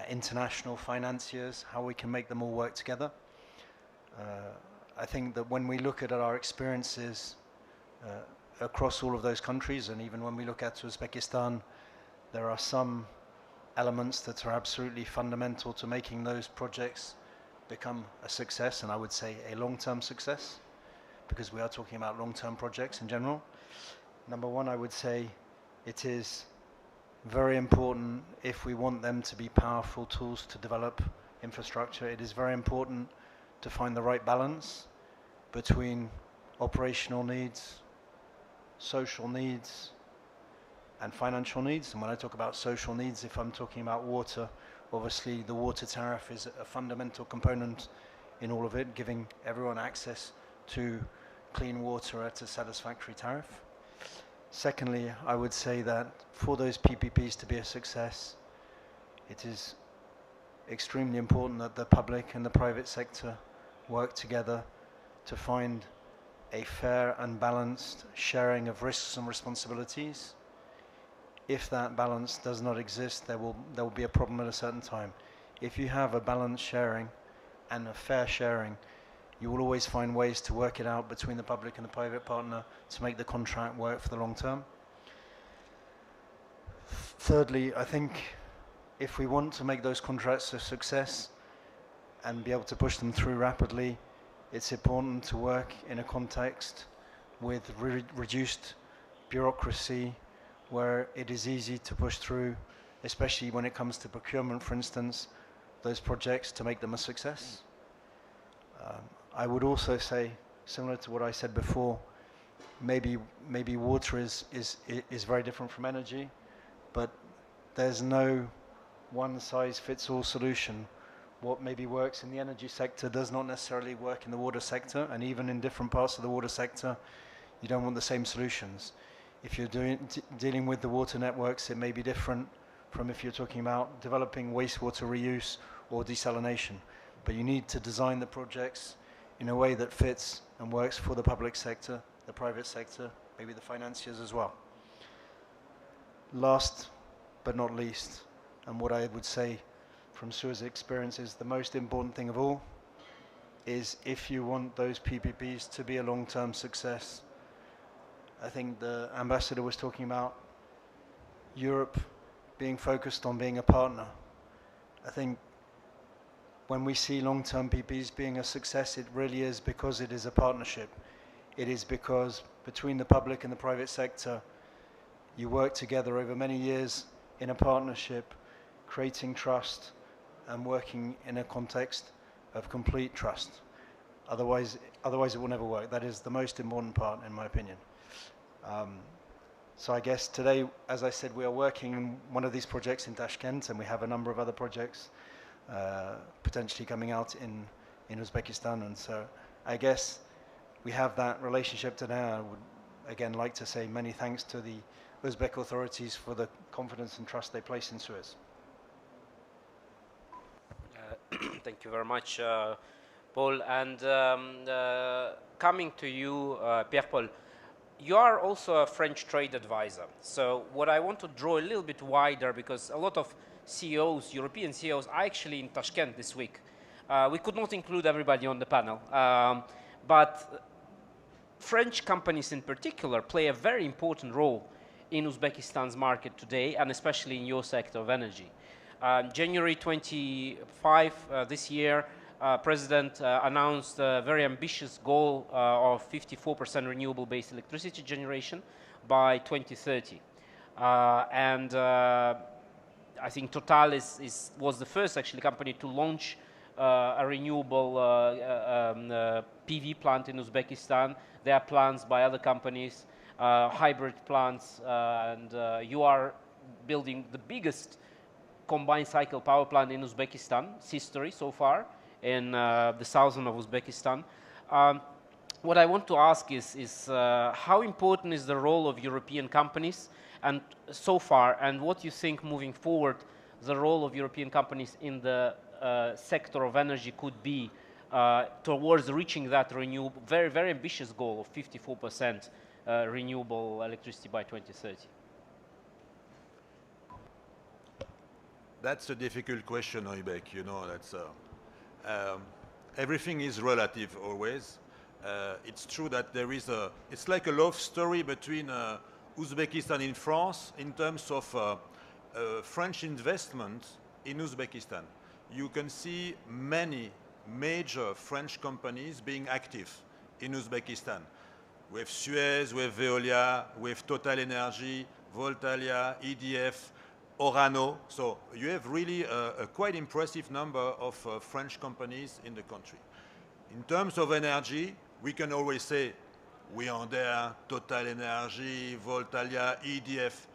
international financiers, how we can make them all work together. I think that when we look at our experiences across all of those countries, and even when we look at Uzbekistan, there are some elements that are absolutely fundamental to making those projects become a success, and I would say a long-term success, because we are talking about long-term projects in general. Number one, I would say it is very important, if we want them to be powerful tools to develop infrastructure, it is very important to find the right balance between operational needs, social needs, and financial needs. And when I talk about social needs, if I'm talking about water, obviously the water tariff is a fundamental component in all of it, giving everyone access to clean water at a satisfactory tariff. Secondly, I would say that for those PPPs to be a success, it is extremely important that the public and the private sector work together to find a fair and balanced sharing of risks and responsibilities. If that balance does not exist, there will be a problem at a certain time. If you have a balanced sharing and a fair sharing, you will always find ways to work it out between the public and the private partner to make the contract work for the long term. Thirdly, I think if we want to make those contracts a success and be able to push them through rapidly, it's important to work in a context with reduced bureaucracy, where it is easy to push through, especially when it comes to procurement, for instance, those projects to make them a success. I would also say, similar to what I said before, maybe water is very different from energy, but there's no one-size-fits-all solution. What maybe works in the energy sector does not necessarily work in the water sector, and even in different parts of the water sector, you don't want the same solutions. If you're dealing with the water networks, it may be different from if you're talking about developing wastewater reuse or desalination. But you need to design the projects in a way that fits and works for the public sector, the private sector, maybe the financiers as well. Last but not least, and what I would say from Suez's experience is the most important thing of all, is if you want those PPPs to be a long-term success, I think the ambassador was talking about Europe being focused on being a partner. I think when we see long-term PPPs being a success, it really is because it is a partnership. It is because between the public and the private sector, you work together over many years in a partnership, creating trust and working in a context of complete trust. Otherwise it will never work. That is the most important part, in my opinion. So I guess today, as I said, we are working on one of these projects in Tashkent, and we have a number of other projects potentially coming out in Uzbekistan. And so I guess we have that relationship today. I would again like to say many thanks to the Uzbek authorities for the confidence and trust they place in Suez. Thank you very much, Paul. And coming to you, Pierre-Paul, you are also a French trade advisor. So what I want to draw a little bit wider, because a lot of CEOs, European CEOs, are actually in Tashkent this week. We could not include everybody on the panel, but French companies in particular play a very important role in Uzbekistan's market today, and especially in your sector of energy. January 25 this year, President announced a very ambitious goal of 54% renewable-based electricity generation by 2030. And I think Total was the first actually company to launch a renewable PV plant in Uzbekistan. There are plans by other companies, hybrid plants, and you are building the biggest combined cycle power plant in Uzbekistan's history so far, in the southern of Uzbekistan. What I want to ask is how important is the role of European companies and so far, and what you think moving forward the role of European companies in the sector of energy could be towards reaching that very, very ambitious goal of 54% renewable electricity by 2030? That's a difficult question, Oybek. You know, that's everything is relative always. it's true that there is it's like a love story between Uzbekistan and France in terms of French investment in Uzbekistan. You can see many major French companies being active in Uzbekistan. We have Suez, we have Veolia, we have Total Energy, Voltalia, EDF, Orano. So you have really a quite impressive number of French companies in the country. In terms of energy, we can always say we are there, Total Energy, Voltalia, EDF.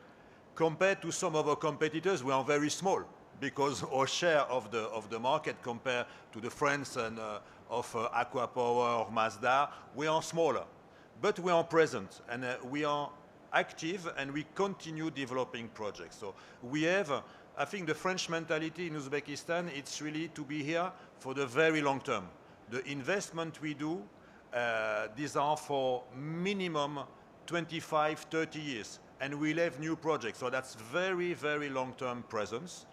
Compared to some of our competitors, we are very small because our share of the market compared to the friends and of Aqua Power or Mazda, we are smaller. But we are present and we are active and we continue developing projects. So we have, I think the French mentality in Uzbekistan, it's really to be here for the very long term. The investment we do, these are for minimum 25, 30 years. And we'll have new projects. So that's very, very long-term presence.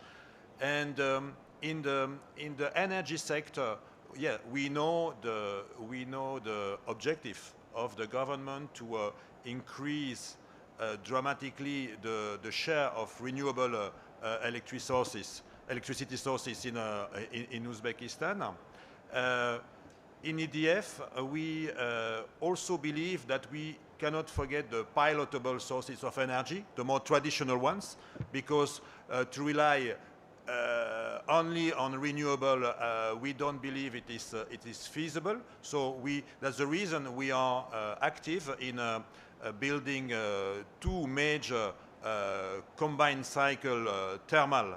And in the energy sector, yeah, we know the objective of the government to increase dramatically the share of renewable electricity sources in Uzbekistan. In EDF, we also believe that we cannot forget the pilotable sources of energy, the more traditional ones, because to rely only on renewable, we don't believe it is feasible. So that's the reason we are active in building two major combined cycle thermal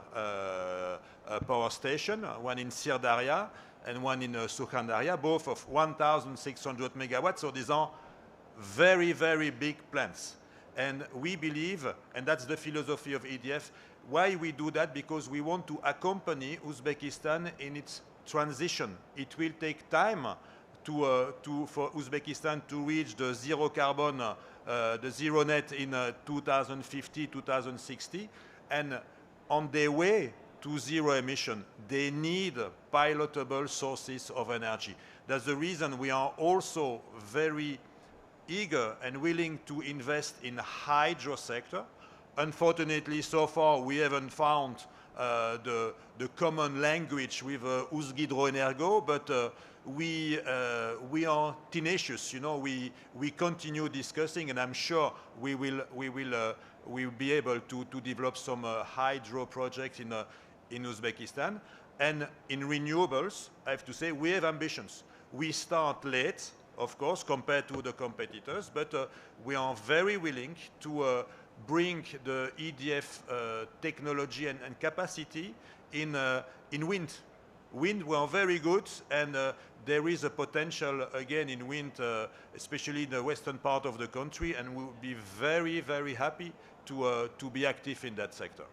power stations, one in Sirdarya and one in Sukhandarya, both of 1,600 megawatts. So these are very, very big plants. And we believe, and that's the philosophy of EDF, why we do that? Because we want to accompany Uzbekistan in its transition. It will take time for Uzbekistan to reach the zero carbon, the zero net in 2050, 2060. And on their way to zero emission, they need pilotable sources of energy. That's the reason we are also very eager and willing to invest in the hydro sector. Unfortunately, so far, we haven't found the common language with Uzgidroenergo, but we are tenacious. You know, we continue discussing, and I'm sure we will be able to develop some hydro projects in Uzbekistan. And in renewables, I have to say, we have ambitions. We start late, of course, compared to the competitors, but we are very willing to bring the EDF technology and capacity in wind. Wind, we are very good, and there is a potential again in wind, especially in the western part of the country, and we will be very, very happy to be active in that sector.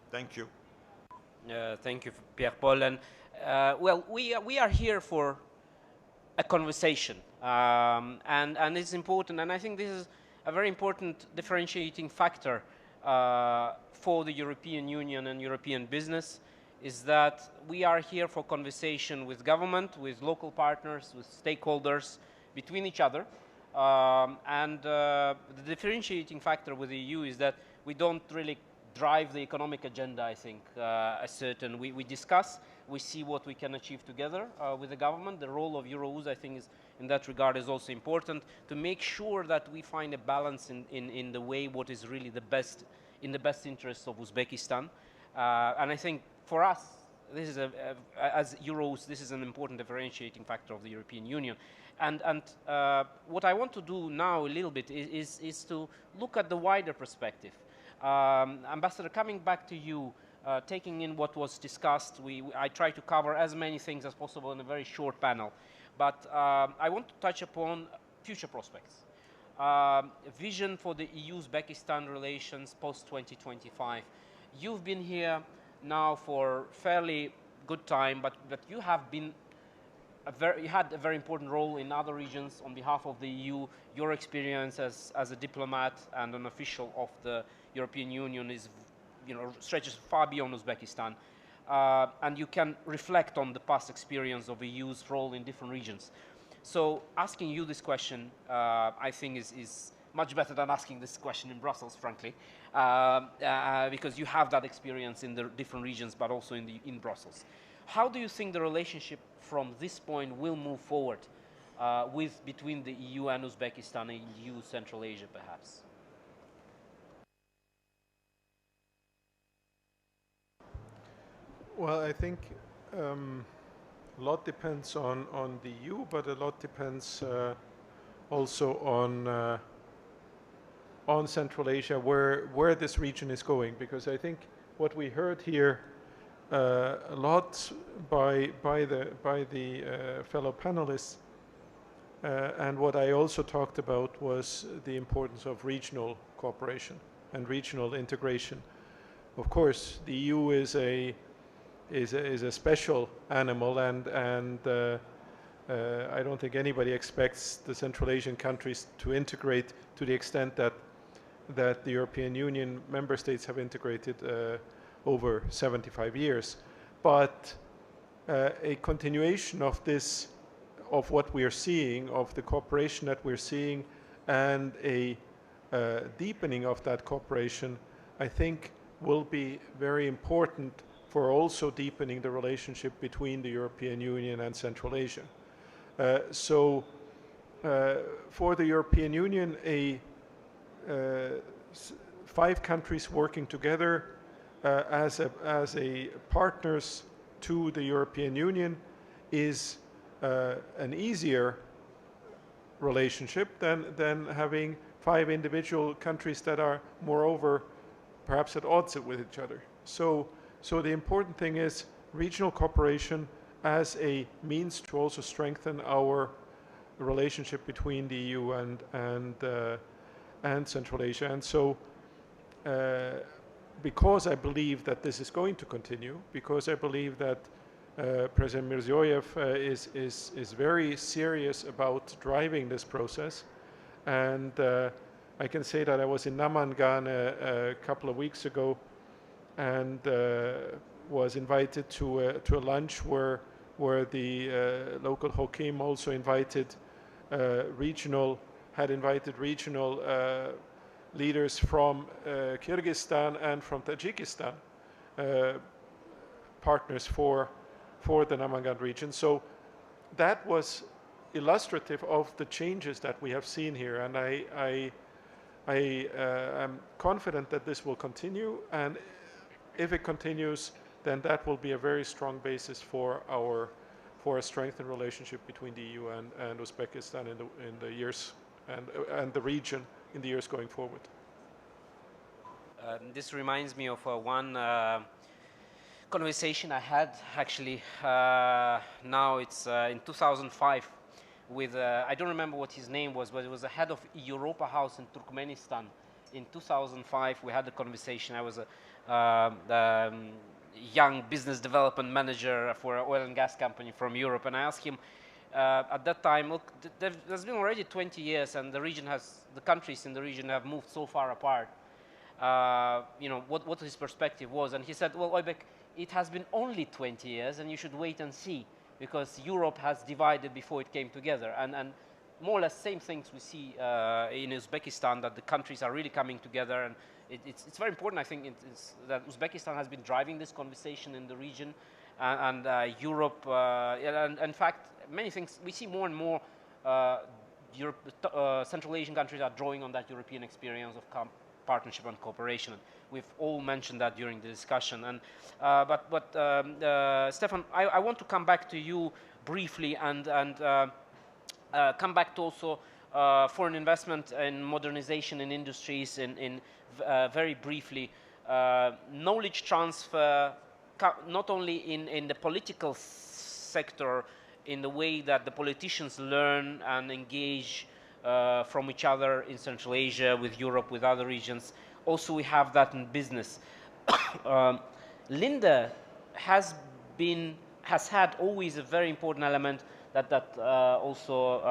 Thank you. Thank you, Pierre-Paul. And well, we are here for a conversation, and it's important. And I think this is a very important differentiating factor for the European Union and European business, is that we are here for conversation with government, with local partners, with stakeholders, between each other. The differentiating factor with the EU is that we don't really drive the economic agenda, I think, we discuss, we see what we can achieve together with the government. The role of Eurous, I think, is, in that regard, is also important to make sure that we find a balance in the way what is really the best, in the best interests of Uzbekistan. And I think for us, this is as Eurous, this is an important differentiating factor of the European Union. And what I want to do now a little bit is to look at the wider perspective. Ambassador, coming back to you, taking in what was discussed, I try to cover as many things as possible in a very short panel. But I want to touch upon future prospects. Vision for the EU-Uzbekistan relations post-2025. You've been here now for fairly good time, but you have been you had a very important role in other regions on behalf of the EU. Your experience as a diplomat and an official of the European Union is, stretches far beyond Uzbekistan. And you can reflect on the past experience of the EU's role in different regions. So asking you this question, I think is much better than asking this question in Brussels, frankly, because you have that experience in the different regions, but also in Brussels. How do you think the relationship from this point will move forward between the EU and Uzbekistan and EU Central Asia, perhaps? Well, I think a lot depends on the EU, but a lot depends also on Central Asia, where this region is going. Because I think what we heard here a lot by the fellow panelists, and what I also talked about was the importance of regional cooperation and regional integration. Of course, the EU is a special animal, and I don't think anybody expects the Central Asian countries to integrate to the extent that the European Union member states have integrated over 75 years. But a continuation of this, of what we are seeing, of the cooperation that we're seeing, and a deepening of that cooperation, I think will be very important for also deepening the relationship between the European Union and Central Asia. So for the European Union, 5 countries working together as a partners to the European Union is an easier relationship than having 5 individual countries that are moreover perhaps at odds with each other. So the important thing is regional cooperation as a means to also strengthen our relationship between the EU and Central Asia. And so because I believe that this is going to continue, because I believe that President Mirziyoyev is very serious about driving this process, and I can say that I was in Namangan a couple of weeks ago, and was invited to a lunch where the local Hakim also invited regional leaders from Kyrgyzstan and from Tajikistan, partners for the Namangan region. So that was illustrative of the changes that we have seen here, and I am confident that this will continue, and if it continues, then that will be a very strong basis for a strengthened relationship between the EU and Uzbekistan in the years and the region in the years going forward. This reminds me of one conversation I had actually. Now it's in 2005 with I don't remember what his name was, but it was the head of Europa House in Turkmenistan. In 2005, we had a conversation. I was a young business development manager for an oil and gas company from Europe, and I asked him at that time, look, there's been already 20 years, and the countries in the region have moved so far apart. You know, what his perspective was, and he said, well, Oybek, it has been only 20 years, and you should wait and see, because Europe has divided before it came together, and more or less same things we see in Uzbekistan, that the countries are really coming together, and it's very important, I think, that Uzbekistan has been driving this conversation in the region, and Europe, and in fact, many things, we see more and more Central Asian countries are drawing on that European experience of partnership and cooperation. We've all mentioned that during the discussion. And but Stefan, I want to come back to you briefly and come back to also foreign investment and modernization in industries in very briefly. Knowledge transfer, not only in the political sector, in the way that the politicians learn and engage from each other in Central Asia, with Europe, with other regions. Also, we have that in business. Linde has had always a very important element that also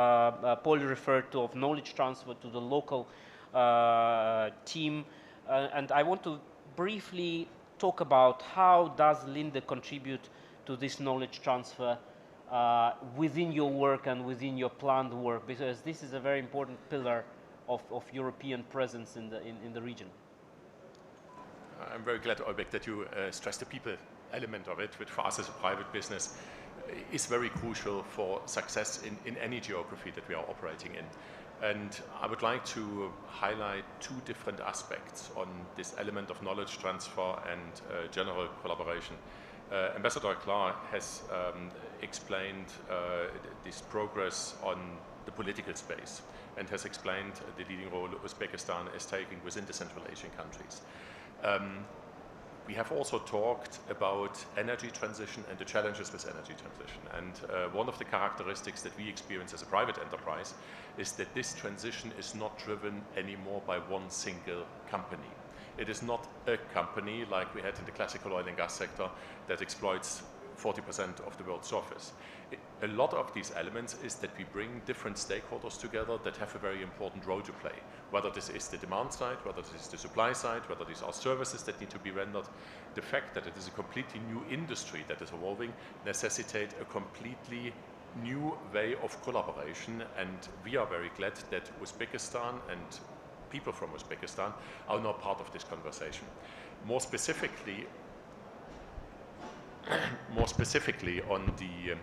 Paul referred to, of knowledge transfer to the local team. And I want to briefly talk about how does Linde contribute to this knowledge transfer within your work and within your planned work, because this is a very important pillar of European presence in the region. I'm very glad, Olbek, that you stress the people element of it, which for us as a private business is very crucial for success in any geography that we are operating in. And I would like to highlight two different aspects on this element of knowledge transfer and general collaboration. Ambassador Clark has explained this progress on the political space and has explained the leading role Uzbekistan is taking within the Central Asian countries. We have also talked about energy transition and the challenges with energy transition. And one of the characteristics that we experience as a private enterprise is that this transition is not driven anymore by one single company. It is not a company like we had in the classical oil and gas sector that exploits 40% of the world's surface. A lot of these elements is that we bring different stakeholders together that have a very important role to play, whether this is the demand side, whether this is the supply side, whether these are services that need to be rendered. The fact that it is a completely new industry that is evolving necessitates a completely new way of collaboration, and we are very glad that Uzbekistan and people from Uzbekistan are now part of this conversation. More specifically on the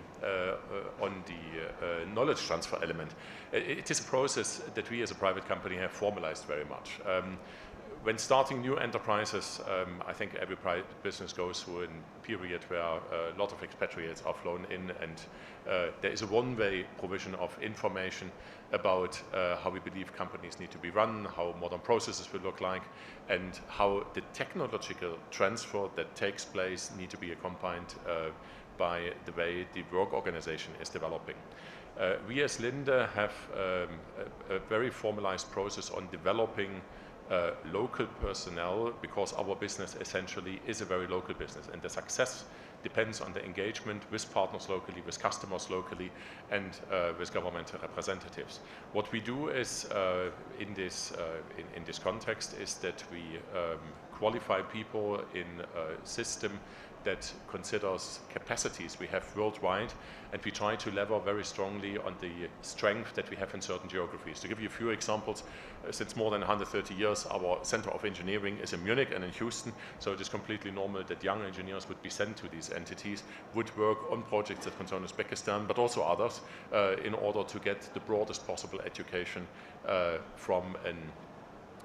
knowledge transfer element, it is a process that we as a private company have formalized very much. When starting new enterprises, I think every private business goes through a period where a lot of expatriates are flown in, and there is a one-way provision of information about how we believe companies need to be run, how modern processes will look like, and how the technological transfer that takes place need to be accompanied by the way the work organization is developing. We as Linde have a very formalized process on developing local personnel, because our business essentially is a very local business, and the success depends on the engagement with partners locally, with customers locally, and with governmental representatives. What we do is in this context is that we qualify people in a system that considers capacities we have worldwide, and we try to lever very strongly on the strength that we have in certain geographies. To give you a few examples, since more than 130 years, our Center of Engineering is in Munich and in Houston, so it is completely normal that young engineers would be sent to these entities, would work on projects that concern Uzbekistan, but also others, in order to get the broadest possible education from an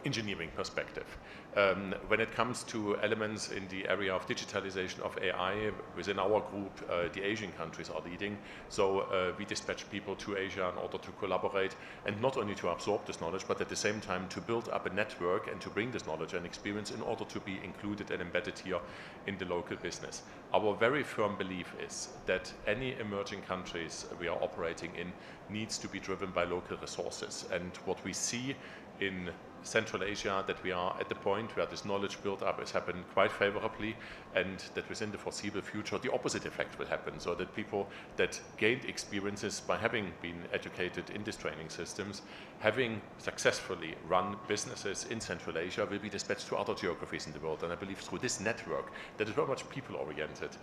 engineering perspective. When it comes to elements in the area of digitalization of AI, within our group, the Asian countries are leading. So we dispatch people to Asia in order to collaborate, and not only to absorb this knowledge, but at the same time to build up a network and to bring this knowledge and experience in order to be included and embedded here in the local business. Our very firm belief is that any emerging countries we are operating in needs to be driven by local resources. And what we see in Central Asia, that we are at the point where this knowledge build-up has happened quite favorably, and that within the foreseeable future the opposite effect will happen, so that people that gained experiences by having been educated in these training systems, having successfully run businesses in Central Asia, will be dispatched to other geographies in the world. And I believe through this network that is very much people-oriented,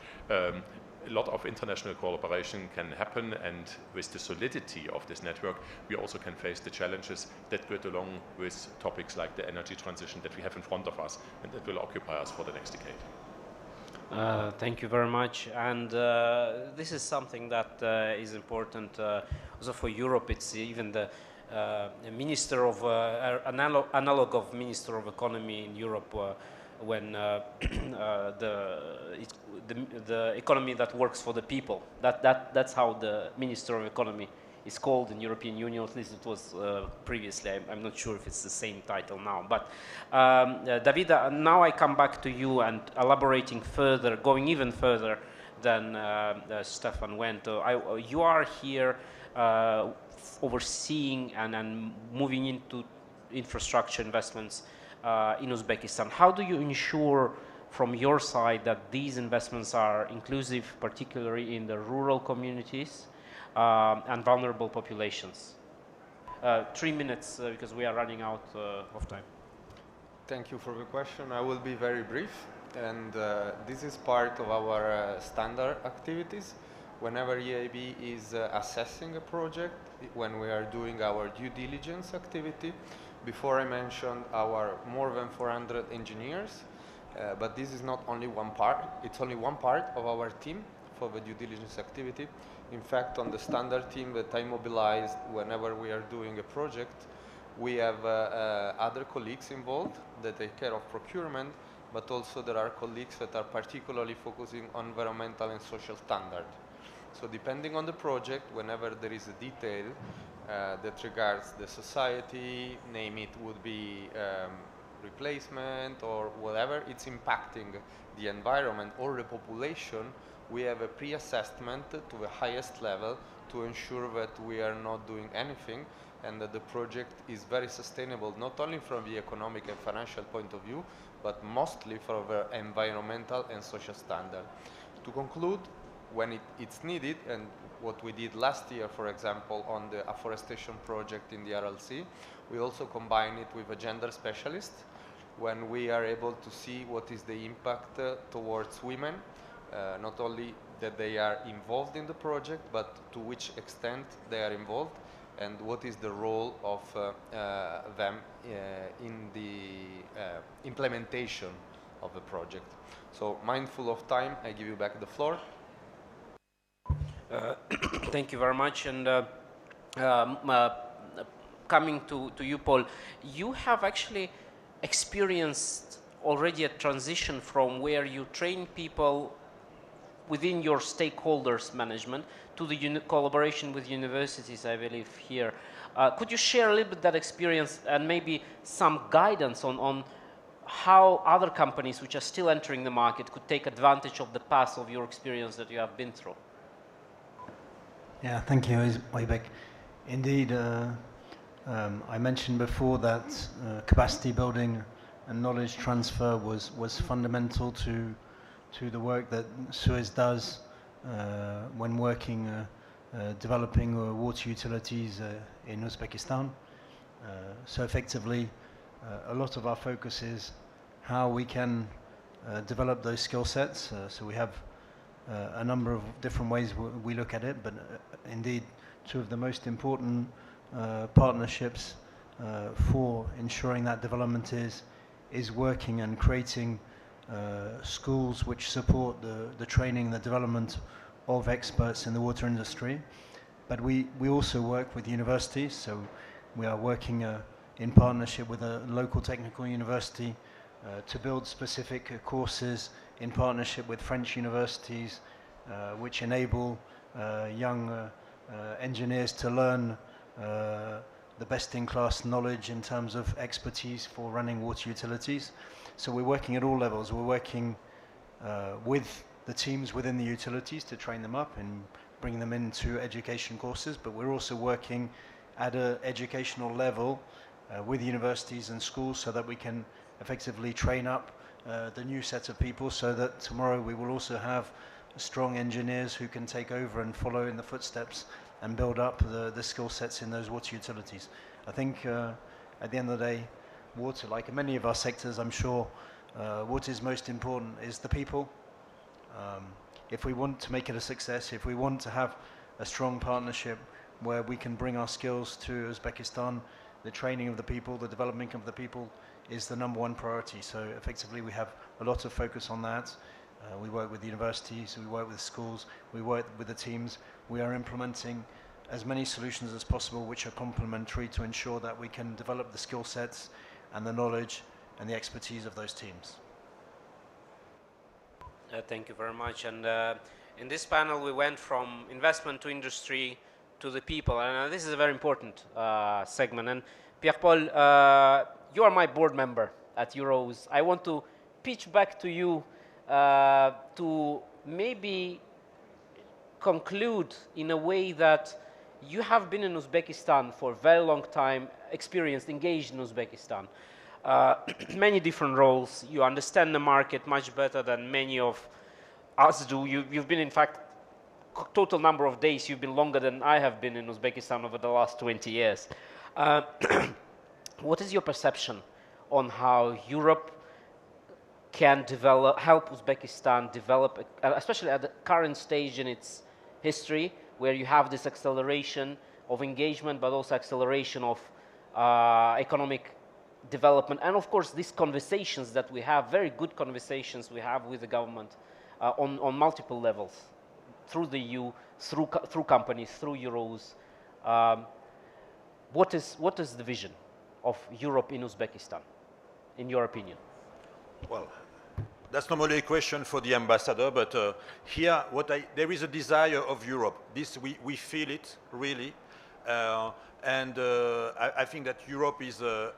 a lot of international cooperation can happen, and with the solidity of this network, we also can face the challenges that go along with topics like the energy transition that we have in front of us and that will occupy us for the next decade. Thank you very much. And this is something that is important also for Europe. It's even the minister of analog of Minister of Economy in Europe. When the economy that works for the people, that's how the Minister of Economy is called in European Union. At least it was previously. I'm not sure if it's the same title now. But David, now I come back to you and elaborating further, going even further than Stefan went. You are here overseeing and moving into infrastructure investments in Uzbekistan. How do you ensure from your side that these investments are inclusive, particularly in the rural communities and vulnerable populations? 3 minutes because we are running out of time. Thank you for the question. I will be very brief, and this is part of our standard activities. whenever EIB is assessing a project, when we are doing our due diligence activity. Before I mentioned our more than 400 engineers, but this is not only one part, it's only one part of our team for the due diligence activity. In fact, on the standard team that I mobilized whenever we are doing a project, we have other colleagues involved that take care of procurement, but also there are colleagues that are particularly focusing on environmental and social standard. So depending on the project, whenever there is a detail that regards the society, name it would be replacement or whatever, it's impacting the environment or the population, we have a pre-assessment to the highest level to ensure that we are not doing anything and that the project is very sustainable, not only from the economic and financial point of view, but mostly from the environmental and social standard. To conclude, when it's needed, and what we did last year, for example, on the afforestation project in the RLC, we also combine it with a gender specialist when we are able to see what is the impact towards women, not only that they are involved in the project, but to which extent they are involved, and what is the role of them in the implementation of the project. So, mindful of time, I give you back the floor. Thank you very much. And coming to you, Paul, you have actually experienced already a transition from where you train people within your stakeholders management to the collaboration with universities, I believe, here. Could you share a little bit that experience and maybe some guidance on how other companies which are still entering the market could take advantage of the path of your experience that you have been through? Yeah, thank you, Oybek. Indeed, I mentioned before that capacity building and knowledge transfer was fundamental to the work that Suez does when working, developing water utilities in Uzbekistan. So effectively, a lot of our focus is how we can develop those skill sets. So we have a number of different ways we look at it, but indeed, two of the most important partnerships for ensuring that development is working and creating schools which support the training, the development of experts in the water industry. But we also work with universities, so we are working in partnership with a local technical university to build specific courses in partnership with French universities, which enable young engineers to learn the best-in-class knowledge in terms of expertise for running water utilities. So we're working at all levels. We're working with the teams within the utilities to train them up and bring them into education courses, but we're also working at an educational level with universities and schools so that we can effectively train up the new set of people so that tomorrow we will also have strong engineers who can take over and follow in the footsteps and build up the skill sets in those water utilities. I think at the end of the day, water, like in many of our sectors, I'm sure, what is most important is the people. If we want to make it a success, if we want to have a strong partnership where we can bring our skills to Uzbekistan, the training of the people, the development of the people is the number one priority. So effectively we have a lot of focus on that. We work with universities, we work with schools, we work with the teams. We are implementing as many solutions as possible which are complementary to ensure that we can develop the skill sets and the knowledge and the expertise of those teams. Thank you very much. And in this panel, we went from investment to industry to the people. And this is a very important segment. And Pierre-Paul, you are my board member at Euros. I want to pitch back to you to maybe conclude in a way that you have been in Uzbekistan for a very long time, experienced, engaged in Uzbekistan. Many different roles. You understand the market much better than many of us do. You've been, in fact, total number of days, you've been longer than I have been in Uzbekistan over the last 20 years. What is your perception on how Europe can help Uzbekistan develop, especially at the current stage in its history, where you have this acceleration of engagement, but also acceleration of economic development, and of course these conversations that we have, very good conversations we have with the government on multiple levels, through the EU, through companies, through Euros. What is the vision of Europe in Uzbekistan, in your opinion? Well, that's normally a question for the ambassador, but here there is a desire of Europe. This we feel it really, and I think that Europe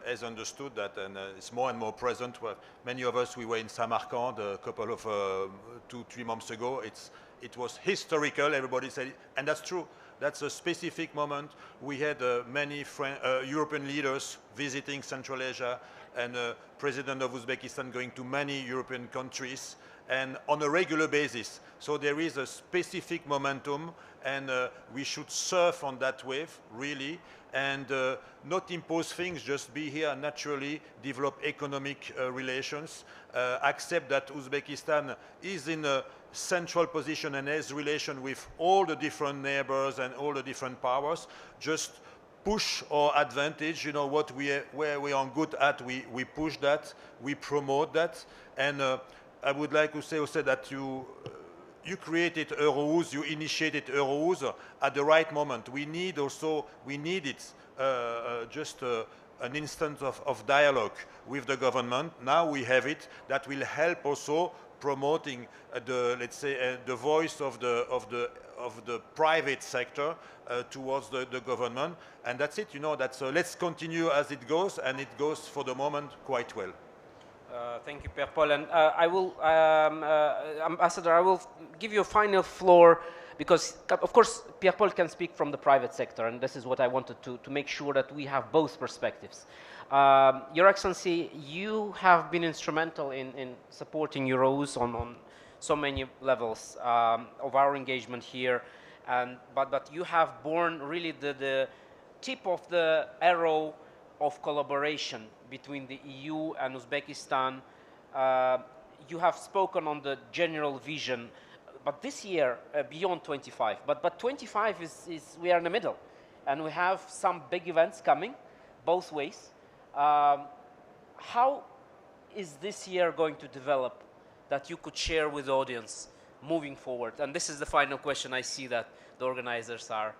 has understood that, and it's more and more present. Many of us, we were in Samarkand a couple of 2-3 months ago. It was historical. Everybody said it, and that's true. That's a specific moment. We had many European leaders visiting Central Asia, and President of Uzbekistan going to many European countries, and on a regular basis. So there is a specific momentum, and we should surf on that wave, really, and not impose things, just be here naturally, develop economic relations, accept that Uzbekistan is in a central position and has relation with all the different neighbors and all the different powers. Just push our advantage, you know, where we are good at, we push that, we promote that. And I would like to say also that you created Eurous, you initiated Eurous at the right moment. We need it, just an instance of dialogue with the government. Now we have it. That will help also promoting let's say the voice of the private sector towards the government, and that's it. You know, that's let's continue as it goes, and it goes for the moment quite well. Thank you, Pierre-Paul, and I will, Ambassador, I will give you a final floor, because of course Pierre-Paul can speak from the private sector, and this is what I wanted to make sure that we have both perspectives. Your Excellency, you have been instrumental in supporting Euros on so many levels of our engagement here, but you have borne really the tip of the arrow of collaboration between the EU and Uzbekistan. You have spoken on the general vision, but this year beyond 25. But 25 is we are in the middle, and we have some big events coming, both ways. How is this year going to develop that you could share with the audience moving forward? And this is the final question. I see that the organizers are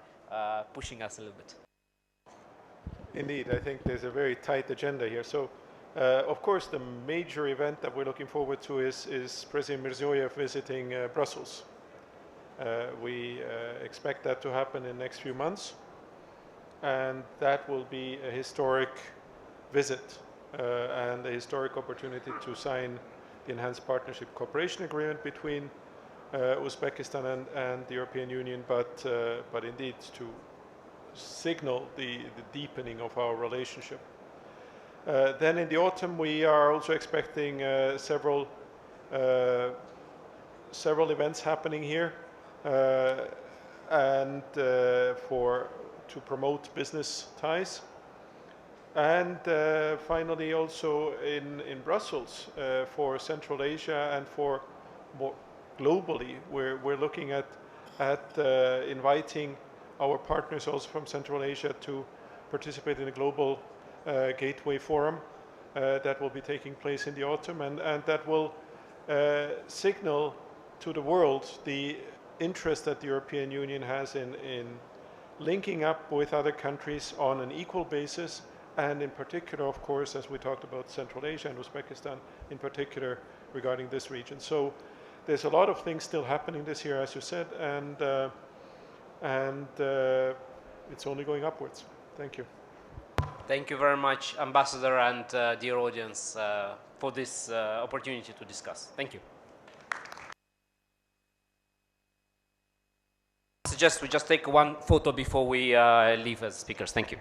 pushing us a little bit. Indeed, I think there's a very tight agenda here. So, of course, the major event that we're looking forward to is President Mirziyoyev visiting Brussels. We expect that to happen in the next few months, and that will be a historic visit and a historic opportunity to sign the Enhanced Partnership Cooperation Agreement between Uzbekistan and the European Union, but indeed to signal the deepening of our relationship. Then in the autumn we are also expecting several events happening here and to promote business ties. And finally also in Brussels for Central Asia and for more globally, we're looking at inviting our partners also from Central Asia to participate in a global gateway forum that will be taking place in the autumn, and that will signal to the world the interest that the European Union has in linking up with other countries on an equal basis, and in particular, of course, as we talked about Central Asia and Uzbekistan in particular regarding this region. So there's a lot of things still happening this year, as you said, and it's only going upwards. Thank you. Thank you very much, Ambassador, and dear audience, for this opportunity to discuss. Thank you. I suggest we just take one photo before we leave as speakers. Thank you.